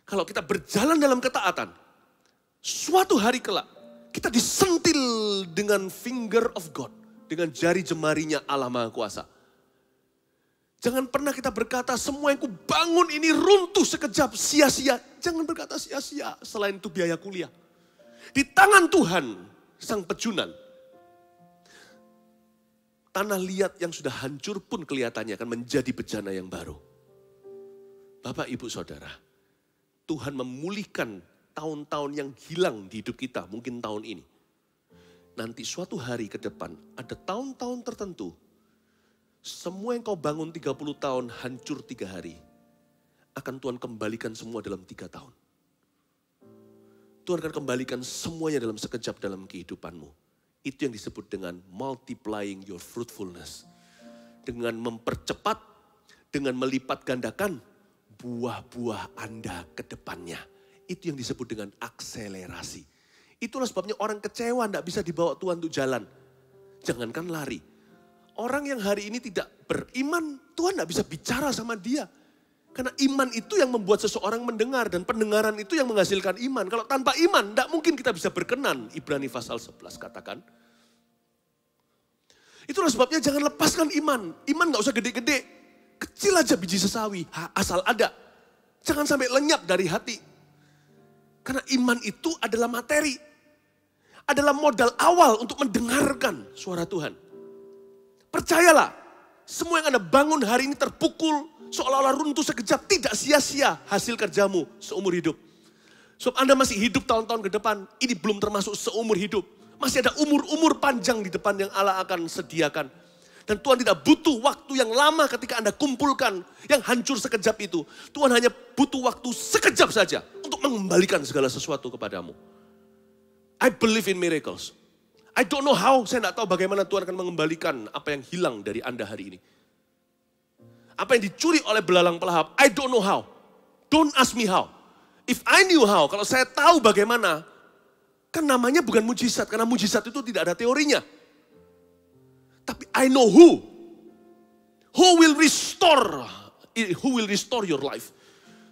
Kalau kita berjalan dalam ketaatan, suatu hari kelak, kita disentil dengan finger of God. Dengan jari jemarinya Allah Maha Kuasa. Jangan pernah kita berkata semua yang kubangun ini runtuh sekejap sia-sia. Jangan berkata sia-sia, selain itu biaya kuliah. Di tangan Tuhan, Sang Pejunan. Tanah liat yang sudah hancur pun kelihatannya akan menjadi bejana yang baru. Bapak, Ibu, Saudara, Tuhan memulihkan tahun-tahun yang hilang di hidup kita, mungkin tahun ini. Nanti suatu hari ke depan, ada tahun-tahun tertentu, semua yang kau bangun 30 tahun hancur 3 hari, akan Tuhan kembalikan semua dalam 3 tahun. Tuhan akan kembalikan semuanya dalam sekejap dalam kehidupanmu. Itu yang disebut dengan multiplying your fruitfulness. Dengan mempercepat, dengan melipat gandakan buah-buah Anda ke depannya. Itu yang disebut dengan akselerasi. Itulah sebabnya orang kecewa tidak bisa dibawa Tuhan untuk jalan. Jangankan lari. Orang yang hari ini tidak beriman, Tuhan tidak bisa bicara sama dia. Karena iman itu yang membuat seseorang mendengar. Dan pendengaran itu yang menghasilkan iman. Kalau tanpa iman, tidak mungkin kita bisa berkenan. Ibrani pasal 11 katakan. Itulah sebabnya jangan lepaskan iman. Iman gak usah gede-gede. Kecil aja biji sesawi, asal ada. Jangan sampai lenyap dari hati. Karena iman itu adalah materi. Adalah modal awal untuk mendengarkan suara Tuhan. Percayalah, semua yang Anda bangun hari ini terpukul, seolah-olah runtuh sekejap, tidak sia-sia hasil kerjamu seumur hidup. Sebab Anda masih hidup tahun-tahun ke depan, ini belum termasuk seumur hidup. Masih ada umur-umur panjang di depan yang Allah akan sediakan. Dan Tuhan tidak butuh waktu yang lama ketika Anda kumpulkan yang hancur sekejap itu. Tuhan hanya butuh waktu sekejap saja untuk mengembalikan segala sesuatu kepadamu. I believe in miracles. I don't know how, saya tidak tahu bagaimana Tuhan akan mengembalikan apa yang hilang dari Anda hari ini. Apa yang dicuri oleh belalang pelahap, I don't know how. Don't ask me how. If I knew how, kalau saya tahu bagaimana, kan namanya bukan mujizat, karena mujizat itu tidak ada teorinya. Tapi I know who will restore your life.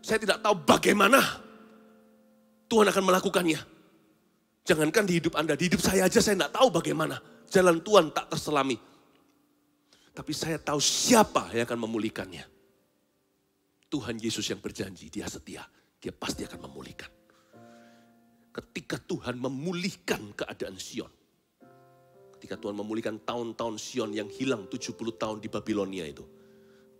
Saya tidak tahu bagaimana Tuhan akan melakukannya. Jangankan di hidup Anda, di hidup saya aja saya tidak tahu bagaimana. Jalan Tuhan tak terselami. Tapi saya tahu siapa yang akan memulihkannya. Tuhan Yesus yang berjanji, dia setia. Dia pasti akan memulihkan. Ketika Tuhan memulihkan keadaan Sion. Ketika Tuhan memulihkan tahun-tahun Sion yang hilang 70 tahun di Babilonia itu.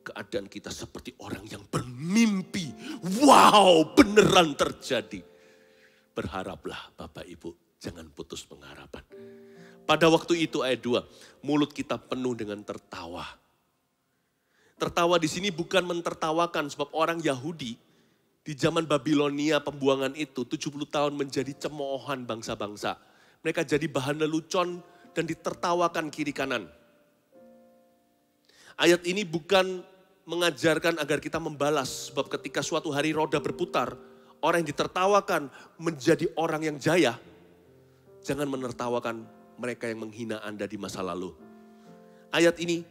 Keadaan kita seperti orang yang bermimpi. Wow, beneran terjadi. Berharaplah Bapak Ibu, jangan putus pengharapan. Pada waktu itu ayat 2, mulut kita penuh dengan tertawa. Tertawa di sini bukan mentertawakan sebab orang Yahudi di zaman Babilonia pembuangan itu 70 tahun menjadi cemoohan bangsa-bangsa. Mereka jadi bahan lelucon dan ditertawakan kiri kanan. Ayat ini bukan mengajarkan agar kita membalas. Sebab ketika suatu hari roda berputar, orang yang ditertawakan menjadi orang yang jaya. Jangan menertawakan mereka yang menghina Anda di masa lalu. Ayat ini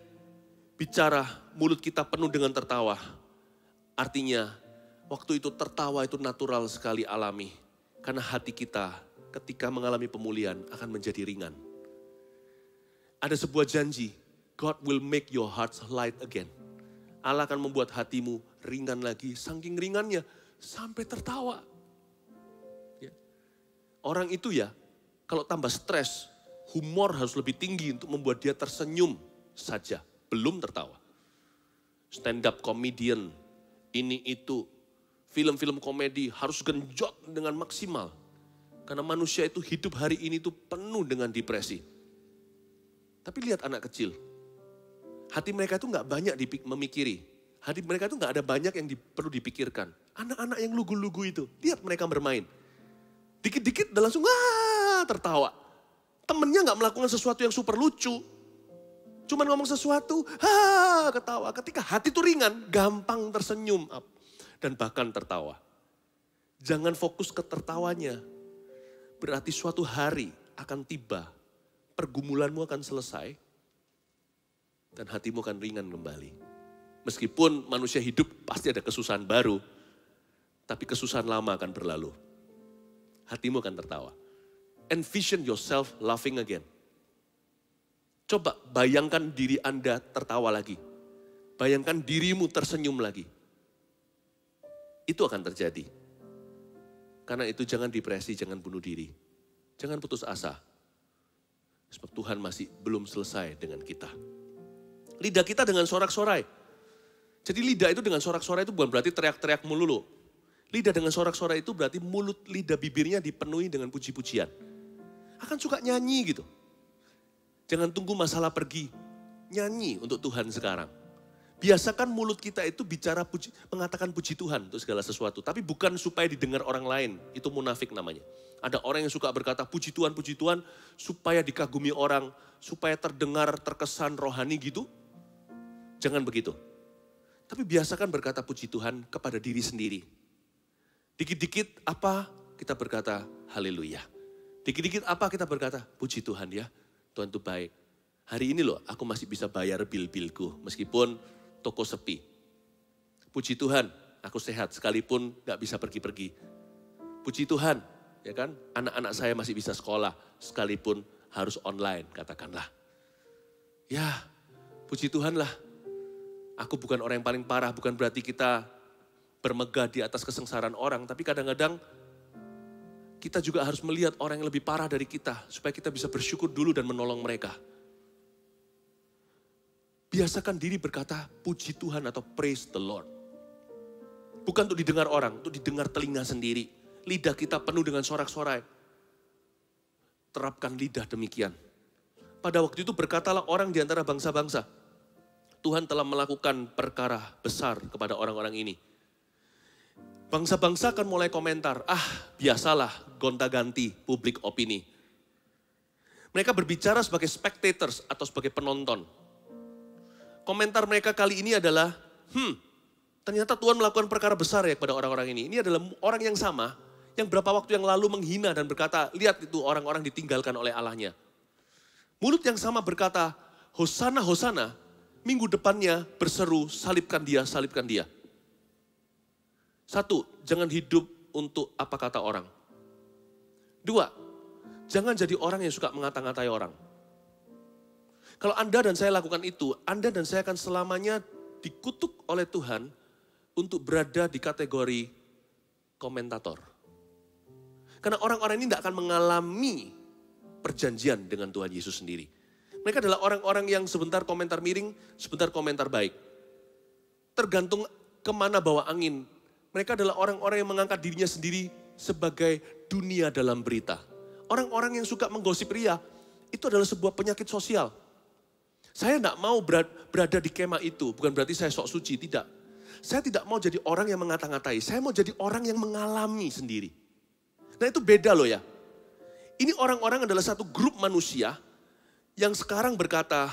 bicara mulut kita penuh dengan tertawa. Artinya waktu itu tertawa itu natural sekali alami. Karena hati kita ketika mengalami pemulihan akan menjadi ringan. Ada sebuah janji, God will make your hearts light again. Allah akan membuat hatimu ringan lagi, saking ringannya sampai tertawa. Ya. Orang itu ya, kalau tambah stres, humor harus lebih tinggi untuk membuat dia tersenyum saja, belum tertawa. Stand up comedian, ini itu, film-film komedi harus genjot dengan maksimal. Karena manusia itu hidup hari ini tuh penuh dengan depresi. Tapi lihat anak kecil, hati mereka itu gak banyak memikiri. Hati mereka itu gak ada banyak yang perlu dipikirkan. Anak-anak yang lugu-lugu itu, lihat mereka bermain. Dikit-dikit udah langsung tertawa. Temennya nggak melakukan sesuatu yang super lucu. Cuman ngomong sesuatu, ketawa. Ketika hati itu ringan, gampang tersenyum dan bahkan tertawa. Jangan fokus ke tertawanya. Berarti suatu hari akan tiba, pergumulanmu akan selesai, dan hatimu akan ringan kembali. Meskipun manusia hidup pasti ada kesusahan baru, tapi kesusahan lama akan berlalu. Hatimu akan tertawa. Envision yourself laughing again. Coba bayangkan diri Anda tertawa lagi. Bayangkan dirimu tersenyum lagi. Itu akan terjadi. Karena itu jangan depresi, jangan bunuh diri. Jangan putus asa. Sebab Tuhan masih belum selesai dengan kita. Lidah kita dengan sorak-sorai. Jadi lidah itu dengan sorak-sorai itu bukan berarti teriak-teriak melulu. Lidah dengan sorak-sorai itu berarti mulut lidah bibirnya dipenuhi dengan puji-pujian. Akan suka nyanyi gitu. Jangan tunggu masalah pergi. Nyanyi untuk Tuhan sekarang. Biasakan mulut kita itu bicara mengatakan puji Tuhan untuk segala sesuatu. Tapi bukan supaya didengar orang lain. Itu munafik namanya. Ada orang yang suka berkata puji Tuhan supaya dikagumi orang. Supaya terdengar, terkesan rohani gitu. Jangan begitu. Tapi biasakan berkata puji Tuhan kepada diri sendiri. Dikit-dikit apa kita berkata haleluya. Dikit-dikit apa kita berkata puji Tuhan ya. Tuhan itu baik. Hari ini loh aku masih bisa bayar bil-bilku meskipun toko sepi. Puji Tuhan aku sehat sekalipun gak bisa pergi-pergi. Puji Tuhan ya kan anak-anak saya masih bisa sekolah sekalipun harus online katakanlah. Ya puji Tuhan lah. Aku bukan orang yang paling parah, bukan berarti kita bermegah di atas kesengsaraan orang. Tapi kadang-kadang kita juga harus melihat orang yang lebih parah dari kita. Supaya kita bisa bersyukur dulu dan menolong mereka. Biasakan diri berkata puji Tuhan atau praise the Lord. Bukan untuk didengar orang, untuk didengar telinga sendiri. Lidah kita penuh dengan sorak-sorai. Terapkan lidah demikian. Pada waktu itu berkatalah orang di antara bangsa-bangsa. Tuhan telah melakukan perkara besar kepada orang-orang ini. Bangsa-bangsa akan mulai komentar, biasalah gonta-ganti publik opini. Mereka berbicara sebagai spectators atau sebagai penonton. Komentar mereka kali ini adalah, ternyata Tuhan melakukan perkara besar ya kepada orang-orang ini. Ini adalah orang yang sama, yang berapa waktu yang lalu menghina dan berkata, lihat itu orang-orang ditinggalkan oleh Allahnya. Mulut yang sama berkata, Hosana, Hosana, minggu depannya berseru, salibkan dia, salibkan dia. Satu, jangan hidup untuk apa kata orang. Dua, jangan jadi orang yang suka mengata-ngatai orang. Kalau Anda dan saya lakukan itu, Anda dan saya akan selamanya dikutuk oleh Tuhan untuk berada di kategori komentator. Karena orang-orang ini tidak akan mengalami perjanjian dengan Tuhan Yesus sendiri. Mereka adalah orang-orang yang sebentar komentar miring, sebentar komentar baik. Tergantung kemana bawa angin. Mereka adalah orang-orang yang mengangkat dirinya sendiri sebagai dunia dalam berita. Orang-orang yang suka menggosip ria, itu adalah sebuah penyakit sosial. Saya tidak mau berada di kemah itu, bukan berarti saya sok suci, tidak. Saya tidak mau jadi orang yang mengata-ngatai, saya mau jadi orang yang mengalami sendiri. Nah itu beda loh ya. Ini orang-orang adalah satu grup manusia yang sekarang berkata,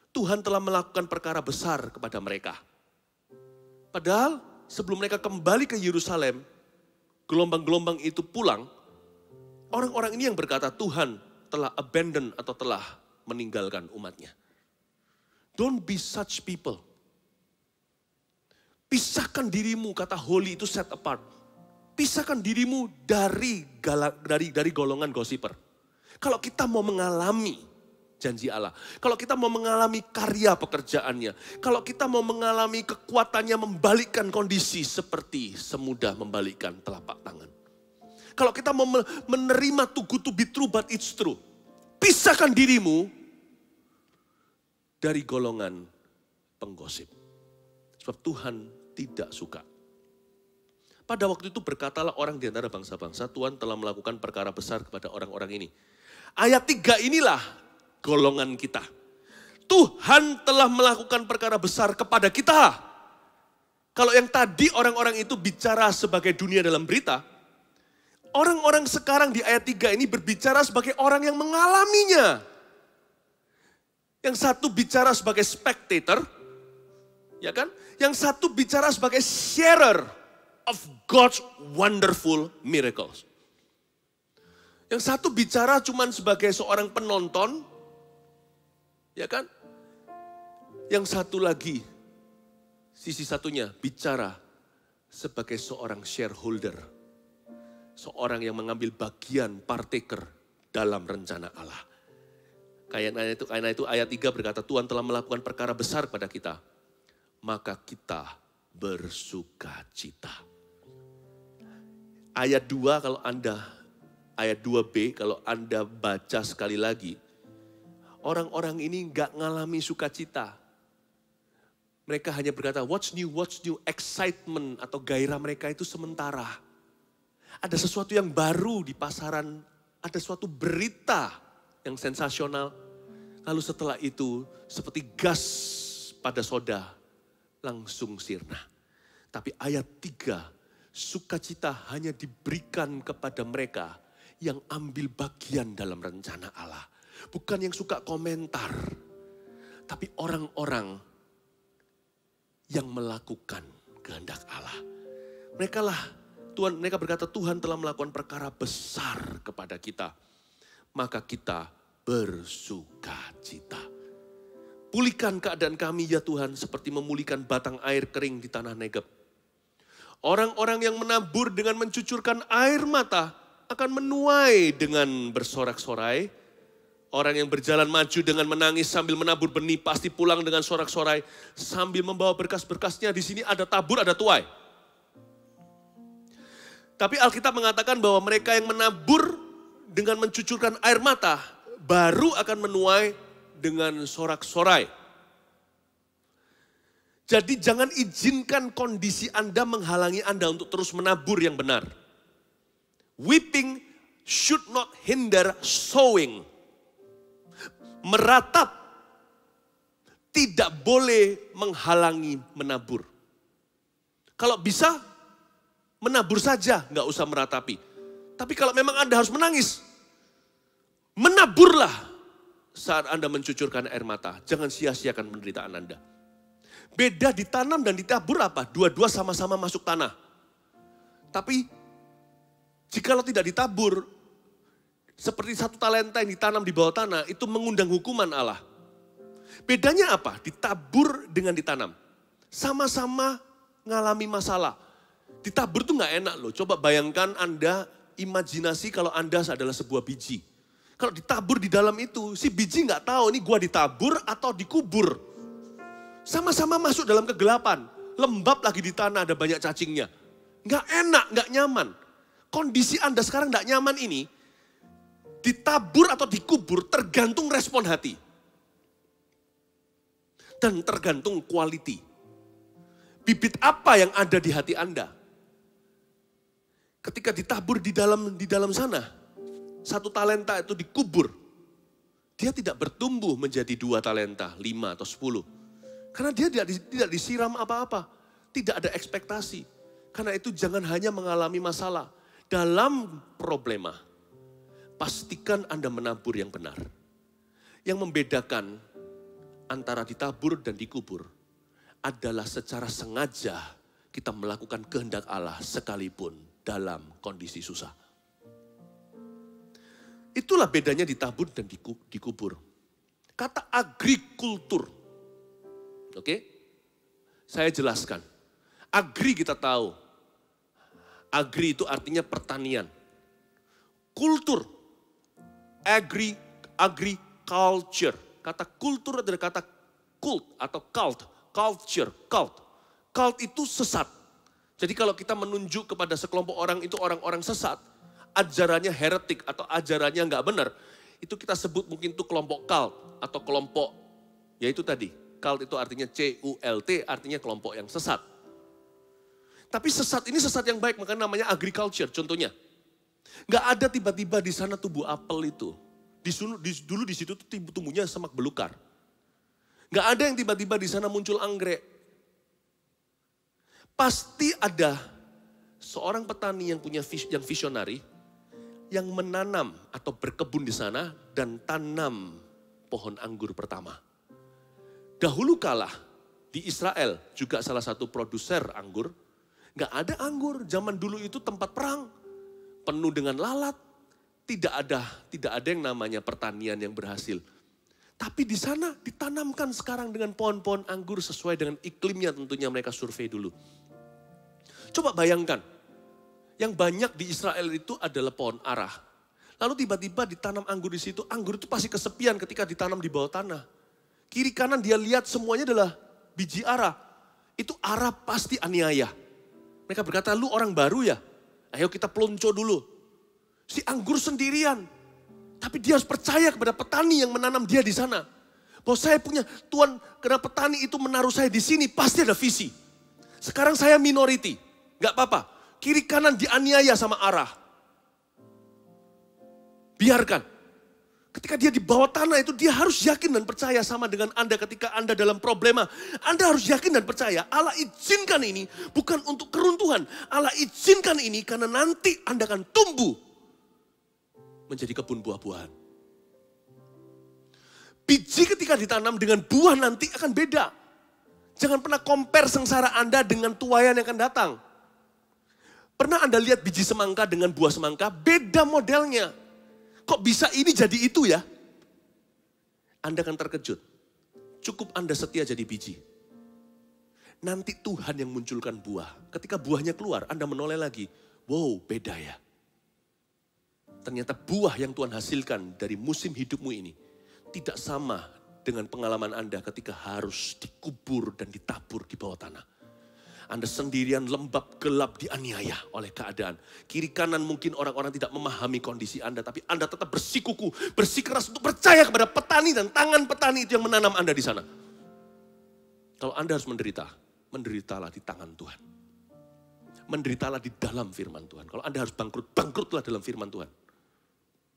Tuhan telah melakukan perkara besar kepada mereka. Padahal sebelum mereka kembali ke Yerusalem, gelombang-gelombang itu pulang, orang-orang ini yang berkata Tuhan telah abandon atau telah meninggalkan umatnya. Don't be such people. Pisahkan dirimu, kata holy itu set apart. Pisahkan dirimu dari golongan gossiper. Kalau kita mau mengalami janji Allah. Kalau kita mau mengalami karya pekerjaannya. Kalau kita mau mengalami kekuatannya membalikkan kondisi seperti semudah membalikkan telapak tangan. Kalau kita mau menerima too good to be true but it's true. Pisahkan dirimu dari golongan penggosip. Sebab Tuhan tidak suka. Pada waktu itu berkatalah orang di antara bangsa-bangsa, Tuhan telah melakukan perkara besar kepada orang-orang ini. Ayat 3 inilah golongan kita. Tuhan telah melakukan perkara besar kepada kita. Kalau yang tadi orang-orang itu bicara sebagai dunia dalam berita, Orang-orang sekarang di ayat 3 ini berbicara sebagai orang yang mengalaminya. Yang satu bicara sebagai spectator, ya kan? Yang satu bicara sebagai sharer of God's wonderful miracles. Yang satu bicara cuman sebagai seorang penonton, ya kan? Yang satu lagi, sisi satunya bicara sebagai seorang shareholder. Seorang yang mengambil bagian partaker dalam rencana Allah. Karena itu ayat 3 berkata, Tuhan telah melakukan perkara besar pada kita. Maka kita bersuka cita. Ayat 2 kalau Anda, ayat 2b kalau Anda baca sekali lagi. Orang-orang ini gak ngalami sukacita. Mereka hanya berkata, what's new, excitement atau gairah mereka itu sementara. Ada sesuatu yang baru di pasaran, ada suatu berita yang sensasional. Lalu setelah itu seperti gas pada soda langsung sirna. Tapi ayat 3, sukacita hanya diberikan kepada mereka yang ambil bagian dalam rencana Allah. Bukan yang suka komentar, tapi orang-orang yang melakukan kehendak Allah. Mereka berkata, Tuhan telah melakukan perkara besar kepada kita. Maka kita bersuka cita. Pulihkan keadaan kami ya Tuhan seperti memulihkan batang air kering di tanah Negeb. Orang-orang yang menabur dengan mencucurkan air mata akan menuai dengan bersorak-sorai. Orang yang berjalan maju dengan menangis sambil menabur benih pasti pulang dengan sorak-sorai. Sambil membawa berkas-berkasnya, di sini ada tabur, ada tuai. Tapi Alkitab mengatakan bahwa mereka yang menabur dengan mencucurkan air mata baru akan menuai dengan sorak-sorai. Jadi jangan izinkan kondisi Anda menghalangi Anda untuk terus menabur yang benar. Weeping should not hinder sowing. Meratap tidak boleh menghalangi menabur. Kalau bisa, menabur saja, nggak usah meratapi. Tapi kalau memang Anda harus menangis, menaburlah saat Anda mencucurkan air mata. Jangan sia-siakan penderitaan Anda. Beda ditanam dan ditabur apa? Dua-dua sama-sama masuk tanah. Tapi jikalau tidak ditabur, seperti satu talenta yang ditanam di bawah tanah, itu mengundang hukuman Allah. Bedanya apa? Ditabur dengan ditanam. Sama-sama ngalami masalah. Ditabur tuh gak enak loh. Coba bayangkan Anda, imajinasi kalau Anda adalah sebuah biji. Kalau ditabur di dalam itu, si biji gak tahu ini gua ditabur atau dikubur. Sama-sama masuk dalam kegelapan. Lembab lagi di tanah, ada banyak cacingnya. Gak enak, gak nyaman. Kondisi Anda sekarang gak nyaman ini, ditabur atau dikubur tergantung respon hati. Dan tergantung quality. Bibit apa yang ada di hati Anda? Ketika ditabur di dalam sana, satu talenta itu dikubur. Dia tidak bertumbuh menjadi 2 talenta, 5 atau 10. Karena dia tidak disiram apa-apa. Tidak ada ekspektasi. Karena itu jangan hanya mengalami masalah. Dalam problema, pastikan Anda menabur yang benar. Yang membedakan antara ditabur dan dikubur adalah secara sengaja kita melakukan kehendak Allah sekalipun dalam kondisi susah. Itulah bedanya ditabur dan dikubur. Kata agrikultur. Oke? Saya jelaskan. Agri kita tahu. Agri itu artinya pertanian. Kultur. Agriculture. Kata kultur adalah kata kult atau cult. Culture, cult. Cult itu sesat. Jadi kalau kita menunjuk kepada sekelompok orang itu orang-orang sesat, ajarannya heretik atau ajarannya nggak benar, itu kita sebut mungkin itu kelompok cult atau kelompok, yaitu tadi, cult itu artinya C-U-L-T, artinya kelompok yang sesat. Tapi sesat ini sesat yang baik, makanya namanya agriculture. Contohnya, nggak ada tiba-tiba di sana tumbuh apel itu. Dulu di situ tumbuhnya semak belukar. Nggak ada yang tiba-tiba di sana muncul anggrek. Pasti ada seorang petani yang punya yang visionary, yang menanam atau berkebun di sana dan tanam pohon anggur pertama. Dahulu kala di Israel juga salah satu produser anggur. Gak ada anggur, zaman dulu itu tempat perang, penuh dengan lalat. Tidak ada yang namanya pertanian yang berhasil. Tapi di sana ditanamkan sekarang dengan pohon-pohon anggur sesuai dengan iklimnya, tentunya mereka survei dulu. Coba bayangkan, yang banyak di Israel itu adalah pohon ara. Lalu tiba-tiba ditanam anggur di situ, anggur itu pasti kesepian ketika ditanam di bawah tanah. Kiri kanan dia lihat semuanya adalah biji ara. Itu ara pasti aniaya. Mereka berkata, lu orang baru ya? Ayo kita pelonco dulu. Si anggur sendirian. Tapi dia harus percaya kepada petani yang menanam dia di sana. Bahwa saya punya, Tuhan, karena petani itu menaruh saya di sini, pasti ada visi. Sekarang saya minority, gak apa-apa. Kiri kanan dianiaya sama arah. Biarkan. Ketika dia di bawah tanah itu, dia harus yakin dan percaya sama dengan Anda ketika Anda dalam problema. Anda harus yakin dan percaya, Allah izinkan ini bukan untuk keruntuhan. Allah izinkan ini karena nanti Anda akan tumbuh menjadi kebun buah-buahan. Biji ketika ditanam dengan buah nanti akan beda. Jangan pernah compare sengsara Anda dengan tuayan yang akan datang. Pernah Anda lihat biji semangka dengan buah semangka? Beda modelnya. Kok bisa ini jadi itu ya? Anda akan terkejut. Cukup Anda setia jadi biji. Nanti Tuhan yang munculkan buah. Ketika buahnya keluar, Anda menoleh lagi. Wow, beda ya. Ternyata buah yang Tuhan hasilkan dari musim hidupmu ini tidak sama dengan pengalaman Anda ketika harus dikubur dan ditabur di bawah tanah. Anda sendirian lembab gelap dianiaya oleh keadaan. Kiri kanan mungkin orang-orang tidak memahami kondisi Anda, tapi Anda tetap bersikuku, bersikeras untuk percaya kepada petani dan tangan petani itu yang menanam Anda di sana. Kalau Anda harus menderita, menderitalah di tangan Tuhan. Menderitalah di dalam firman Tuhan. Kalau Anda harus bangkrut, bangkrutlah dalam firman Tuhan.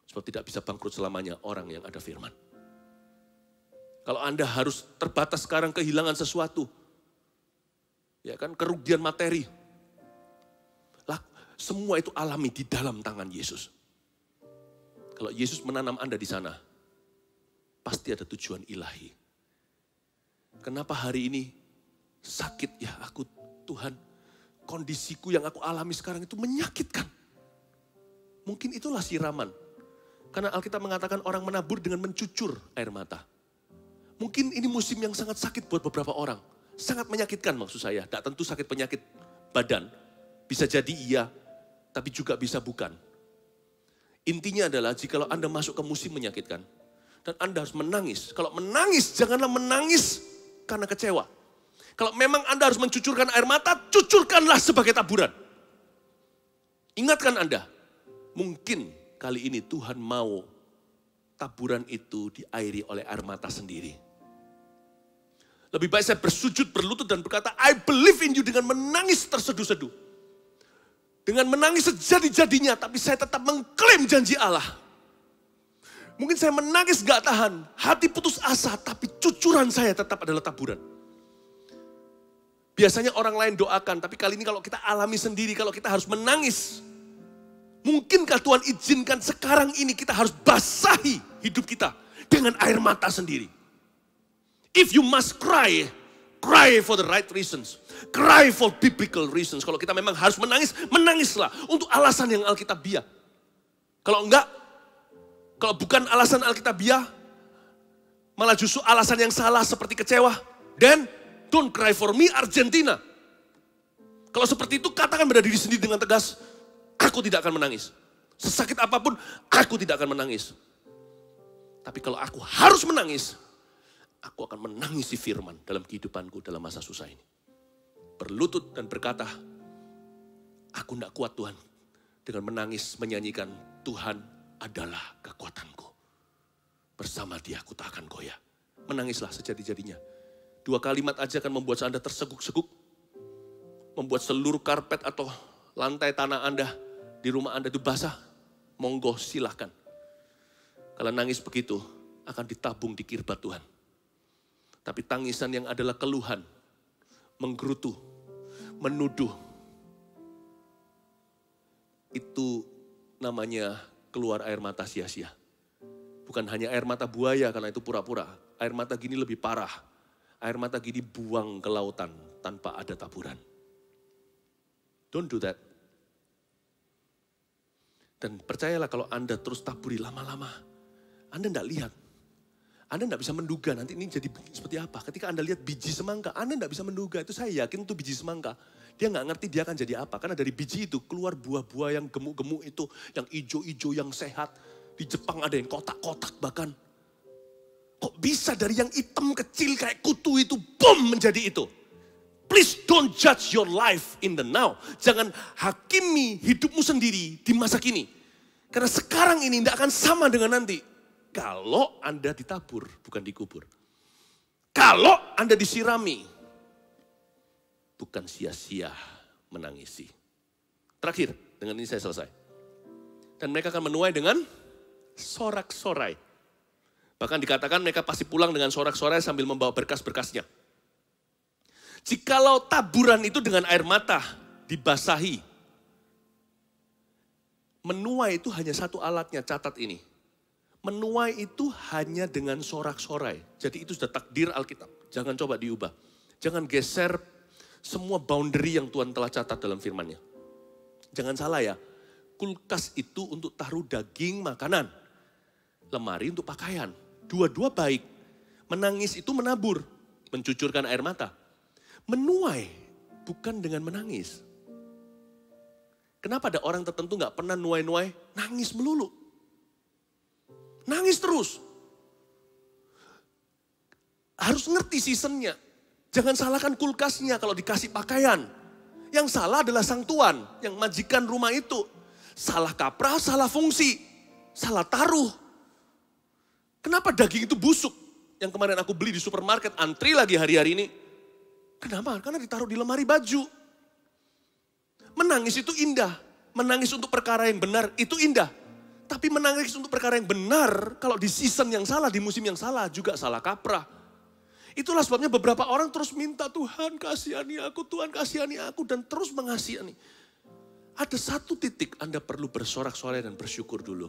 Sebab tidak bisa bangkrut selamanya orang yang ada firman. Kalau Anda harus terbatas sekarang kehilangan sesuatu, ya kan, kerugian materi. Semua itu alami di dalam tangan Yesus. Kalau Yesus menanam Anda di sana, pasti ada tujuan ilahi. Kenapa hari ini sakit ya aku, Tuhan, kondisiku yang aku alami sekarang itu menyakitkan. Mungkin itulah siraman. Karena Alkitab mengatakan orang menabur dengan mencucur air mata. Mungkin ini musim yang sangat sakit buat beberapa orang. Sangat menyakitkan maksud saya. Tidak tentu sakit penyakit badan. Bisa jadi iya, tapi juga bisa bukan. Intinya adalah jikalau Anda masuk ke musim menyakitkan. Dan Anda harus menangis. Kalau menangis, janganlah menangis karena kecewa. Kalau memang Anda harus mencucurkan air mata, cucurkanlah sebagai taburan. Ingatkan Anda, mungkin kali ini Tuhan mau taburan itu diairi oleh air mata sendiri. Lebih baik saya bersujud, berlutut dan berkata, I believe in you dengan menangis terseduh-seduh. Dengan menangis sejadi-jadinya, tapi saya tetap mengklaim janji Allah. Mungkin saya menangis gak tahan, hati putus asa, tapi cucuran saya tetap adalah taburan. Biasanya orang lain doakan, tapi kali ini kalau kita alami sendiri, kalau kita harus menangis, mungkinkah Tuhan izinkan sekarang ini kita harus basahi hidup kita dengan air mata sendiri. If you must cry, cry for the right reasons. Cry for biblical reasons. Kalau kita memang harus menangis, menangislah untuk alasan yang alkitabiah. Kalau enggak, kalau bukan alasan alkitabiah, malah justru alasan yang salah seperti kecewa. Then, don't cry for me Argentina. Kalau seperti itu, katakan pada diri sendiri dengan tegas, aku tidak akan menangis. Sesakit apapun, aku tidak akan menangis. Tapi kalau aku harus menangis, aku akan menangisi firman dalam kehidupanku dalam masa susah ini. Berlutut dan berkata, aku tidak kuat Tuhan. Dengan menangis menyanyikan, Tuhan adalah kekuatanku. Bersama Dia aku tak akan goyah. Menangislah sejadi-jadinya. 2 kalimat aja akan membuat Anda terseguk-seguk. Membuat seluruh karpet atau lantai tanah Anda di rumah Anda itu basah. Monggo silahkan. Kalau nangis begitu akan ditabung di kirbat Tuhan. Tapi tangisan yang adalah keluhan, menggerutu, menuduh, itu namanya keluar air mata sia-sia. Bukan hanya air mata buaya karena itu pura-pura. Air mata gini lebih parah. Air mata gini buang ke lautan tanpa ada taburan. Don't do that. Dan percayalah kalau Anda terus taburi lama-lama, Anda tidak lihat. Anda tidak bisa menduga nanti ini jadi seperti apa. Ketika Anda lihat biji semangka, Anda tidak bisa menduga. Itu saya yakin itu biji semangka. Dia nggak ngerti dia akan jadi apa. Karena dari biji itu keluar buah-buah yang gemuk-gemuk itu, yang ijo-ijo, yang sehat. Di Jepang ada yang kotak-kotak bahkan. Kok bisa dari yang hitam kecil kayak kutu itu, boom menjadi itu. Please don't judge your life in the now. Jangan hakimi hidupmu sendiri di masa kini. Karena sekarang ini tidak akan sama dengan nanti. Kalau Anda ditabur, bukan dikubur. Kalau Anda disirami, bukan sia-sia menangisi. Terakhir, dengan ini saya selesai. Dan mereka akan menuai dengan sorak-sorai. Bahkan dikatakan mereka pasti pulang dengan sorak-sorai sambil membawa berkas-berkasnya. Jikalau taburan itu dengan air mata dibasahi, menuai itu hanya satu alatnya, catat ini. Menuai itu hanya dengan sorak-sorai. Jadi itu sudah takdir Alkitab. Jangan coba diubah. Jangan geser semua boundary yang Tuhan telah catat dalam firman-Nya. Jangan salah ya, kulkas itu untuk taruh daging makanan. Lemari untuk pakaian. Dua-dua baik. Menangis itu menabur, mencucurkan air mata. Menuai bukan dengan menangis. Kenapa ada orang tertentu gak pernah nuai-nuai? Nangis melulu. Nangis terus. Harus ngerti seasonnya. Jangan salahkan kulkasnya kalau dikasih pakaian. Yang salah adalah sang tuan, yang majikan rumah itu. Salah kaprah, salah fungsi, salah taruh. Kenapa daging itu busuk? Yang kemarin aku beli di supermarket, antri lagi hari-hari ini. Kenapa? Karena ditaruh di lemari baju. Menangis itu indah. Menangis untuk perkara yang benar itu indah. Tapi menangis untuk perkara yang benar, kalau di season yang salah, di musim yang salah, juga salah kaprah. Itulah sebabnya beberapa orang terus minta, Tuhan kasihani aku, Tuhan kasihani aku, dan terus mengasihani. Ada satu titik Anda perlu bersorak-sorai dan bersyukur dulu.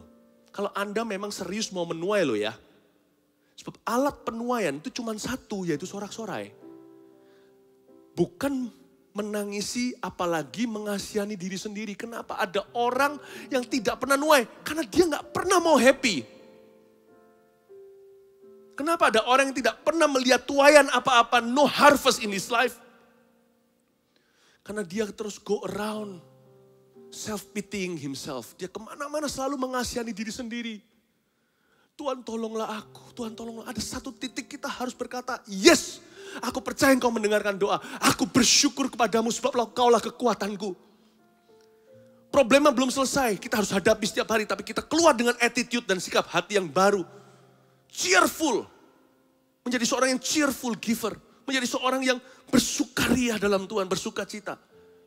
Kalau Anda memang serius mau menuai loh ya. Sebab alat penuaian itu cuma satu, yaitu sorak-sorai. Bukan menangisi, apalagi mengasihani diri sendiri. Kenapa ada orang yang tidak pernah nuai? Karena dia gak pernah mau happy. Kenapa ada orang yang tidak pernah melihat tuaian apa-apa, no harvest in his life? Karena dia terus go around, self-pitying himself. Dia kemana-mana selalu mengasihani diri sendiri. Tuhan tolonglah aku, Tuhan tolonglah. Ada satu titik kita harus berkata, yes, aku percaya engkau mendengarkan doa. Aku bersyukur kepadamu sebab kaulah kekuatanku. Problema belum selesai, kita harus hadapi setiap hari. Tapi kita keluar dengan attitude dan sikap hati yang baru. Cheerful. Menjadi seorang yang cheerful giver. Menjadi seorang yang bersukaria dalam Tuhan, bersuka cita.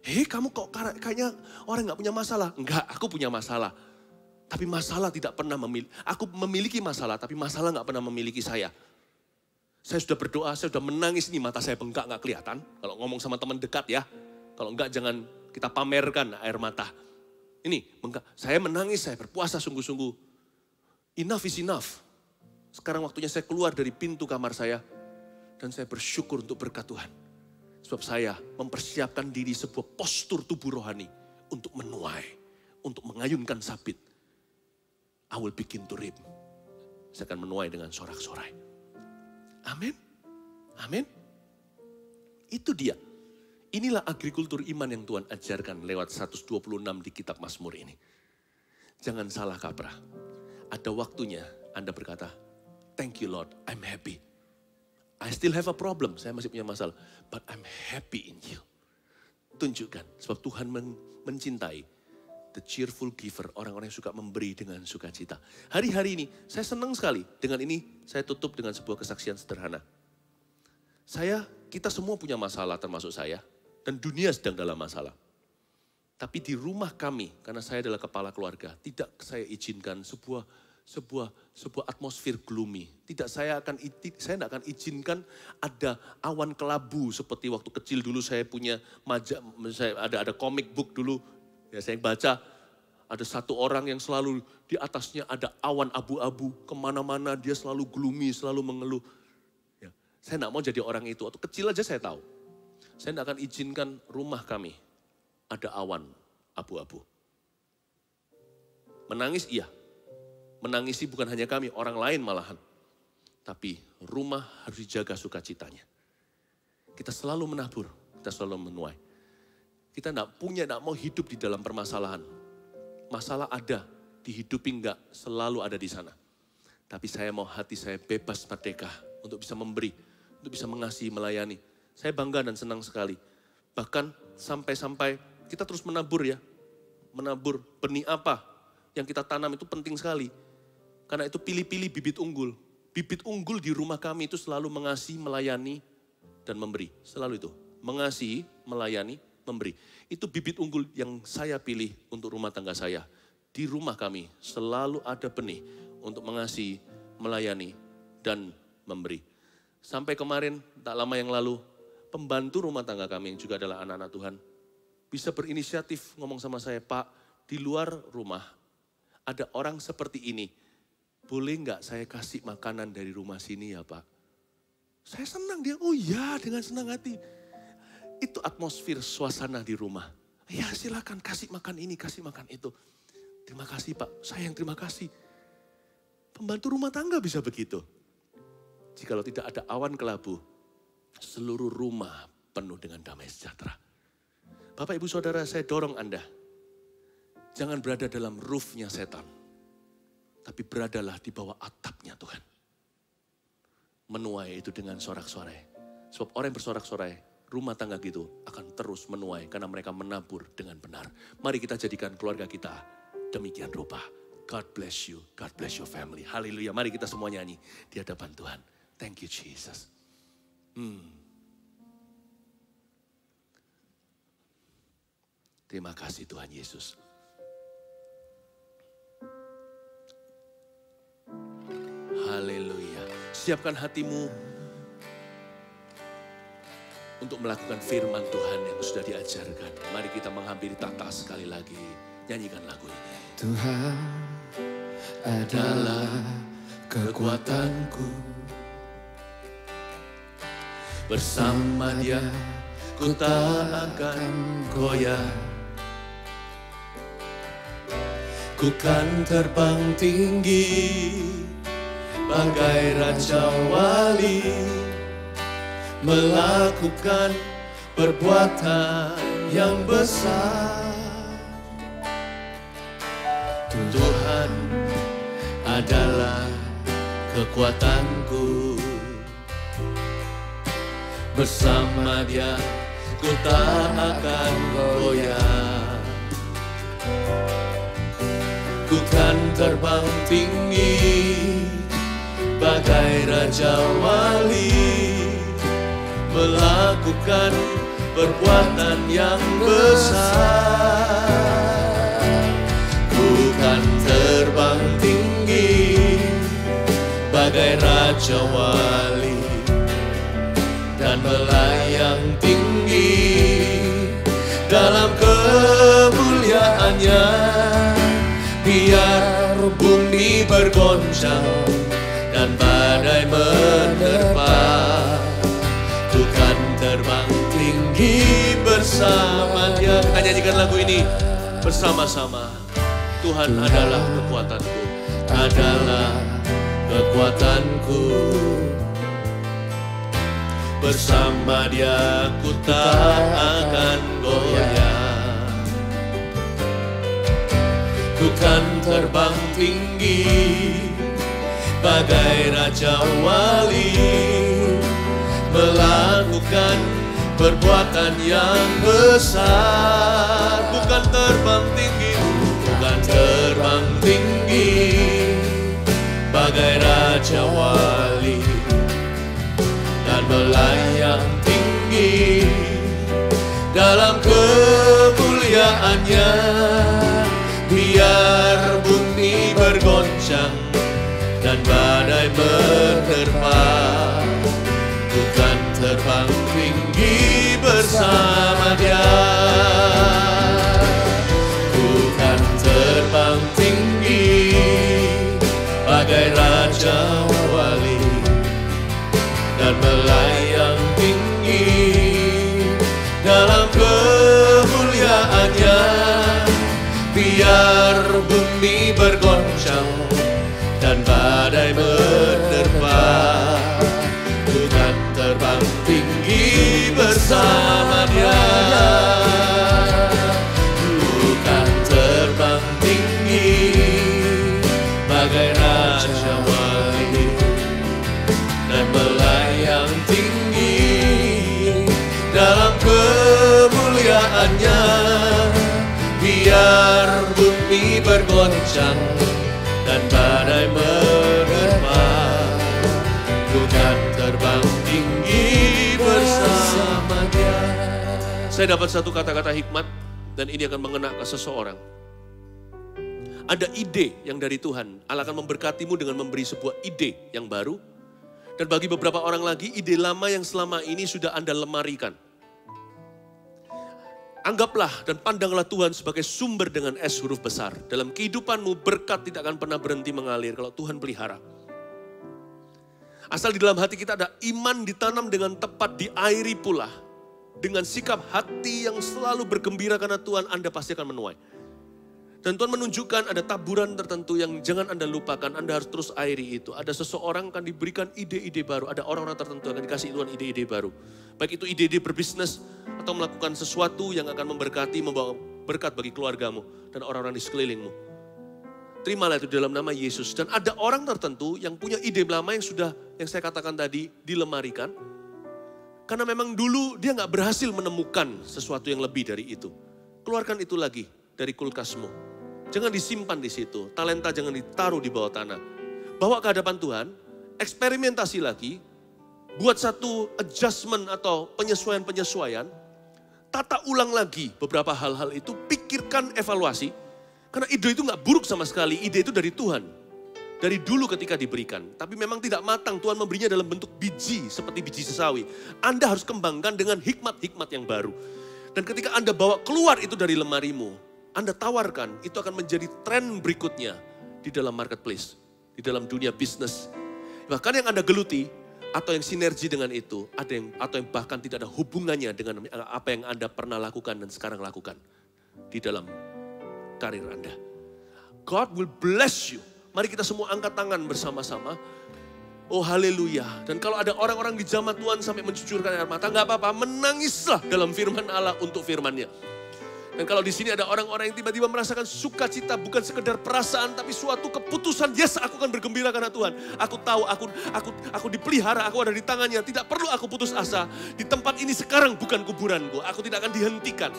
Hei, kamu kok kayaknya orang gak punya masalah. Enggak, aku punya masalah. Tapi masalah tidak pernah memiliki. Aku memiliki masalah, tapi masalah gak pernah memiliki saya. Saya sudah berdoa, saya sudah menangis. Ini mata saya bengkak gak kelihatan. Kalau ngomong sama teman dekat ya. Kalau enggak jangan kita pamerkan air mata. Ini, bengkak. Saya menangis, saya berpuasa sungguh-sungguh. Enough is enough. Sekarang waktunya saya keluar dari pintu kamar saya. Dan saya bersyukur untuk berkat Tuhan. Sebab saya mempersiapkan diri sebuah postur tubuh rohani. Untuk menuai. Untuk mengayunkan sabit. I will begin to reap. Saya akan menuai dengan sorak-sorai. Amin. Amin. Itu dia. Inilah agrikultur iman yang Tuhan ajarkan lewat 126 di kitab Mazmur ini. Jangan salah kaprah. Ada waktunya Anda berkata, thank you Lord, I'm happy. I still have a problem, saya masih punya masalah. But I'm happy in you. Tunjukkan, sebab Tuhan mencintai the cheerful giver, orang-orang yang suka memberi dengan sukacita. Hari-hari ini, saya senang sekali. Dengan ini, saya tutup dengan sebuah kesaksian sederhana. Kita semua punya masalah, termasuk saya. Dan dunia sedang dalam masalah. Tapi di rumah kami, karena saya adalah kepala keluarga, tidak saya izinkan sebuah atmosfer gloomy. Saya tidak akan izinkan ada awan kelabu seperti waktu kecil dulu saya punya ada comic book dulu. Ya saya baca, Ada satu orang yang selalu di atasnya ada awan abu-abu. Kemana-mana dia selalu gloomy, selalu mengeluh. Ya, saya tidak mau jadi orang itu. Atau kecil aja saya tahu. Saya tidak akan izinkan rumah kami ada awan abu-abu. Menangis iya. Menangisi bukan hanya kami, orang lain malahan. Tapi rumah harus dijaga sukacitanya. Kita selalu menabur, kita selalu menuai. Kita tidak mau hidup di dalam permasalahan. Masalah ada, dihidupi enggak, selalu ada di sana. Tapi saya mau hati saya bebas merdeka untuk bisa memberi, untuk bisa mengasihi, melayani. Saya bangga dan senang sekali. Bahkan sampai-sampai kita terus menabur ya. Menabur benih apa yang kita tanam itu penting sekali. Karena itu pilih-pilih bibit unggul. Bibit unggul di rumah kami itu selalu mengasihi, melayani, dan memberi. Selalu itu, mengasihi, melayani, memberi. Itu bibit unggul yang saya pilih untuk rumah tangga saya. Di rumah kami selalu ada benih untuk mengasihi, melayani, dan memberi. Sampai kemarin, tak lama yang lalu, pembantu rumah tangga kami yang juga adalah anak-anak Tuhan, bisa berinisiatif ngomong sama saya, Pak, di luar rumah ada orang seperti ini. Boleh nggak saya kasih makanan dari rumah sini ya Pak? Saya senang dia, oh ya dengan senang hati. Itu atmosfer suasana di rumah. Ya silakan kasih makan ini, kasih makan itu. Terima kasih Pak, saya yang terima kasih. Pembantu rumah tangga bisa begitu. Jikalau tidak ada awan kelabu, seluruh rumah penuh dengan damai sejahtera. Bapak Ibu Saudara, saya dorong Anda. Jangan berada dalam roofnya setan. Tapi beradalah di bawah atapnya Tuhan. Menuai itu dengan sorak-sorai. Sebab orang yang bersorak-sorai, rumah tangga gitu akan terus menuai karena mereka menabur dengan benar. Mari kita jadikan keluarga kita demikian rupa. God bless you, God bless your family. Haleluya, mari kita semua nyanyi di hadapan Tuhan. Thank you Jesus. Terima kasih Tuhan Yesus. Haleluya. Siapkan hatimu untuk melakukan firman Tuhan yang sudah diajarkan. Mari kita menghampiri tata sekali lagi. Nyanyikan lagu ini. Tuhan adalah kekuatanku. Bersama Dia ku tak akan goyah. Ku kan terbang tinggi bagai Raja Wali, melakukan perbuatan yang besar. Tuhan adalah kekuatanku. Bersama Dia ku tak akan goyah. Ku kan terbang tinggi bagai Raja Wali, melakukan perbuatan yang besar. Ku kan terbang tinggi bagai Raja Wali dan melayang tinggi dalam kemuliaannya. Biar bumi bergoncang dan badai menerpa, ku kan terbang tinggi bersama Dia. Kita nyanyikan lagu ini bersama-sama. Tuhan adalah kekuatanku, adalah kekuatanku. Bersama Dia ku tak akan goyah. Ku kan terbang tinggi bagai Raja Wali, melakukan perbuatan yang besar. Bukan terbang tinggi, bukan terbang tinggi bagai Raja Wali dan melayang tinggi dalam kemuliaannya. Biar bumi bergoncang dan badai menerpa, ku kan terbang tinggi bersama Dia. Ku kan terbang bagai Raja Wali dan melayang tinggi dalam kemuliaannya. Biar bumi bergoncang dan badai menerpa, ku kan terbang tinggi bersama Dia. Ku kan terbang tinggi bagai Raja Wali dan melayang tinggi dalam kemuliaannya. Biar bumi bergoncang dan badai menerpa, ku kan terbang tinggi bersama Dia. Saya dapat satu kata-kata hikmat dan ini akan mengena ke seseorang. Ada ide yang dari Tuhan. Allah akan memberkatimu dengan memberi sebuah ide yang baru. Dan bagi beberapa orang lagi, ide lama yang selama ini sudah Anda lemarikan. Anggaplah dan pandanglah Tuhan sebagai sumber dengan S huruf besar. Dalam kehidupanmu berkat tidak akan pernah berhenti mengalir kalau Tuhan pelihara. Asal di dalam hati kita ada iman ditanam dengan tepat, diairi pula. Dengan sikap hati yang selalu bergembira karena Tuhan, Anda pasti akan menuai. Dan Tuhan menunjukkan ada taburan tertentu yang jangan Anda lupakan, Anda harus terus airi itu. Ada seseorang akan diberikan ide-ide baru, ada orang-orang tertentu akan dikasih Tuhan ide-ide baru. Baik itu ide-ide berbisnis atau melakukan sesuatu yang akan memberkati, membawa berkat bagi keluargamu dan orang-orang di sekelilingmu. Terimalah itu dalam nama Yesus. Dan ada orang tertentu yang punya ide lama yang sudah, yang saya katakan tadi, dilemarikan. Karena memang dulu dia gak berhasil menemukan sesuatu yang lebih dari itu. Keluarkan itu lagi dari kulkasmu. Jangan disimpan di situ. Talenta jangan ditaruh di bawah tanah. Bawa ke hadapan Tuhan, eksperimentasi lagi. Buat satu adjustment atau penyesuaian-penyesuaian. Tata ulang lagi beberapa hal-hal itu. Pikirkan evaluasi. Karena ide itu gak buruk sama sekali. Ide itu dari Tuhan. Dari dulu ketika diberikan. Tapi memang tidak matang. Tuhan memberinya dalam bentuk biji. Seperti biji sesawi. Anda harus kembangkan dengan hikmat-hikmat yang baru. Dan ketika Anda bawa keluar itu dari lemarimu. Anda tawarkan. Itu akan menjadi tren berikutnya. Di dalam marketplace. Di dalam dunia bisnis. Bahkan yang Anda geluti. Atau yang sinergi dengan itu. Atau yang bahkan tidak ada hubungannya dengan apa yang Anda pernah lakukan dan sekarang lakukan. Di dalam karir Anda. God will bless you. Mari kita semua angkat tangan bersama-sama. Oh haleluya. Dan kalau ada orang-orang di jamaah Tuhan sampai mencucurkan air mata, gak apa-apa. Menangislah dalam firman Allah untuk firman-Nya. Dan kalau di sini ada orang-orang yang tiba-tiba merasakan sukacita, bukan sekedar perasaan, tapi suatu keputusan. Yes, aku akan bergembira karena Tuhan. Aku tahu, aku dipelihara, aku ada di tangannya. Tidak perlu aku putus asa. Di tempat ini sekarang bukan kuburanku. Aku tidak akan dihentikan.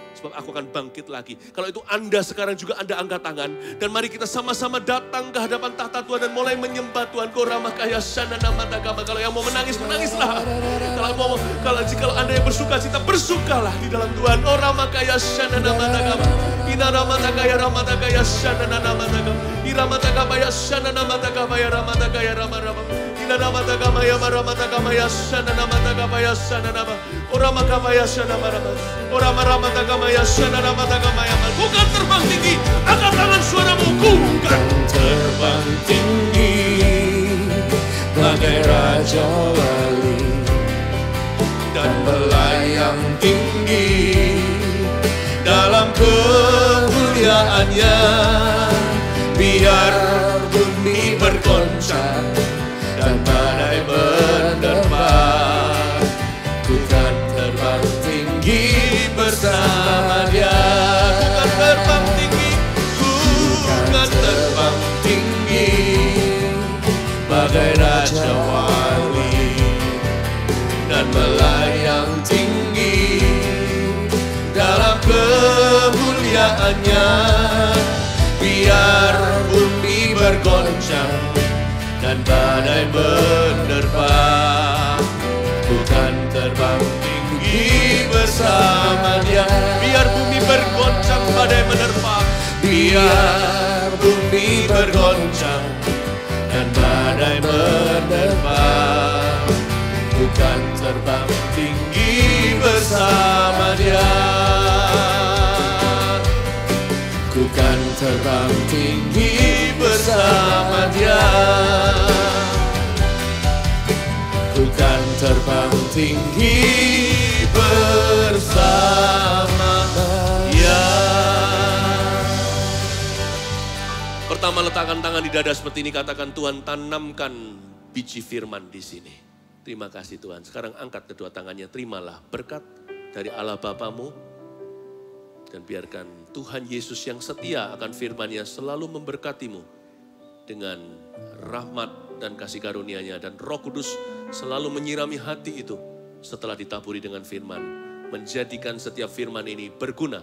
Sebab aku akan bangkit lagi. Kalau itu Anda sekarang juga Anda angkat tangan. Dan mari kita sama-sama datang ke hadapan tahta Tuhan dan mulai menyembah Tuhan. Kalau yang mau menangis, menangislah. Kalau Anda yang bersuka cita, bersukalah di dalam Tuhan. Oh Ramakaya Shanana Matakama. Ina Ramatakaya Ramatakaya Shanana Matakama. Iramataka Shanana Matakaya Ramatakaya Ramarama. Ina Ramatakama ya Ramatakama ya Shanana Matakama ya Shanana. Oramakama ya Shanana Marama. Oramatakama ya Shanana Matakama ya. Bukan terbang tinggi, angkat tangan suaramu. Bukan terbang tinggi bagai Raja Wali dan melayang tinggi dalam kemuliaannya. Biar bumi bergoncang dan badai menerpa, ku kan terbang tinggi bersama Dia. Ku kan terbang tinggi, ku kan terbang tinggi bagai Raja Wali dan melayang tinggi dalam kemuliaannya. Biar bumi bergoncang dan badai menerpa, ku kan terbang tinggi bersama Dia. Biar bumi bergoncang, badai menerpa. Biar bumi bergoncang dan badai menerpa, ku kan terbang tinggi bersama Dia. Ku kan terbang tinggi bersama Dia. tinggi bersama Dia. Pertama, letakkan tangan di dada seperti ini, katakan, Tuhan, tanamkan biji firman di sini. Terima kasih Tuhan. Sekarang angkat kedua tangannya, terimalah berkat dari Allah Bapamu. Dan biarkan Tuhan Yesus yang setia akan firman-Nya selalu memberkatimu dengan rahmat dan kasih karunia-Nya. Dan Roh Kudus selalu menyirami hati itu setelah ditaburi dengan firman. Menjadikan setiap firman ini berguna.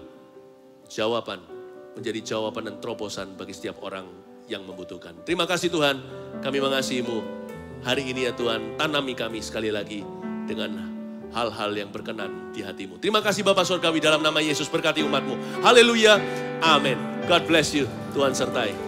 Jawaban, menjadi jawaban dan terobosan bagi setiap orang yang membutuhkan. Terima kasih Tuhan, kami mengasihi-Mu. Hari ini ya Tuhan, tanami kami sekali lagi dengan hal-hal yang berkenan di hati-Mu. Terima kasih Bapa Surgawi, dalam nama Yesus berkati umat-Mu. Haleluya, amin. God bless you, Tuhan sertai.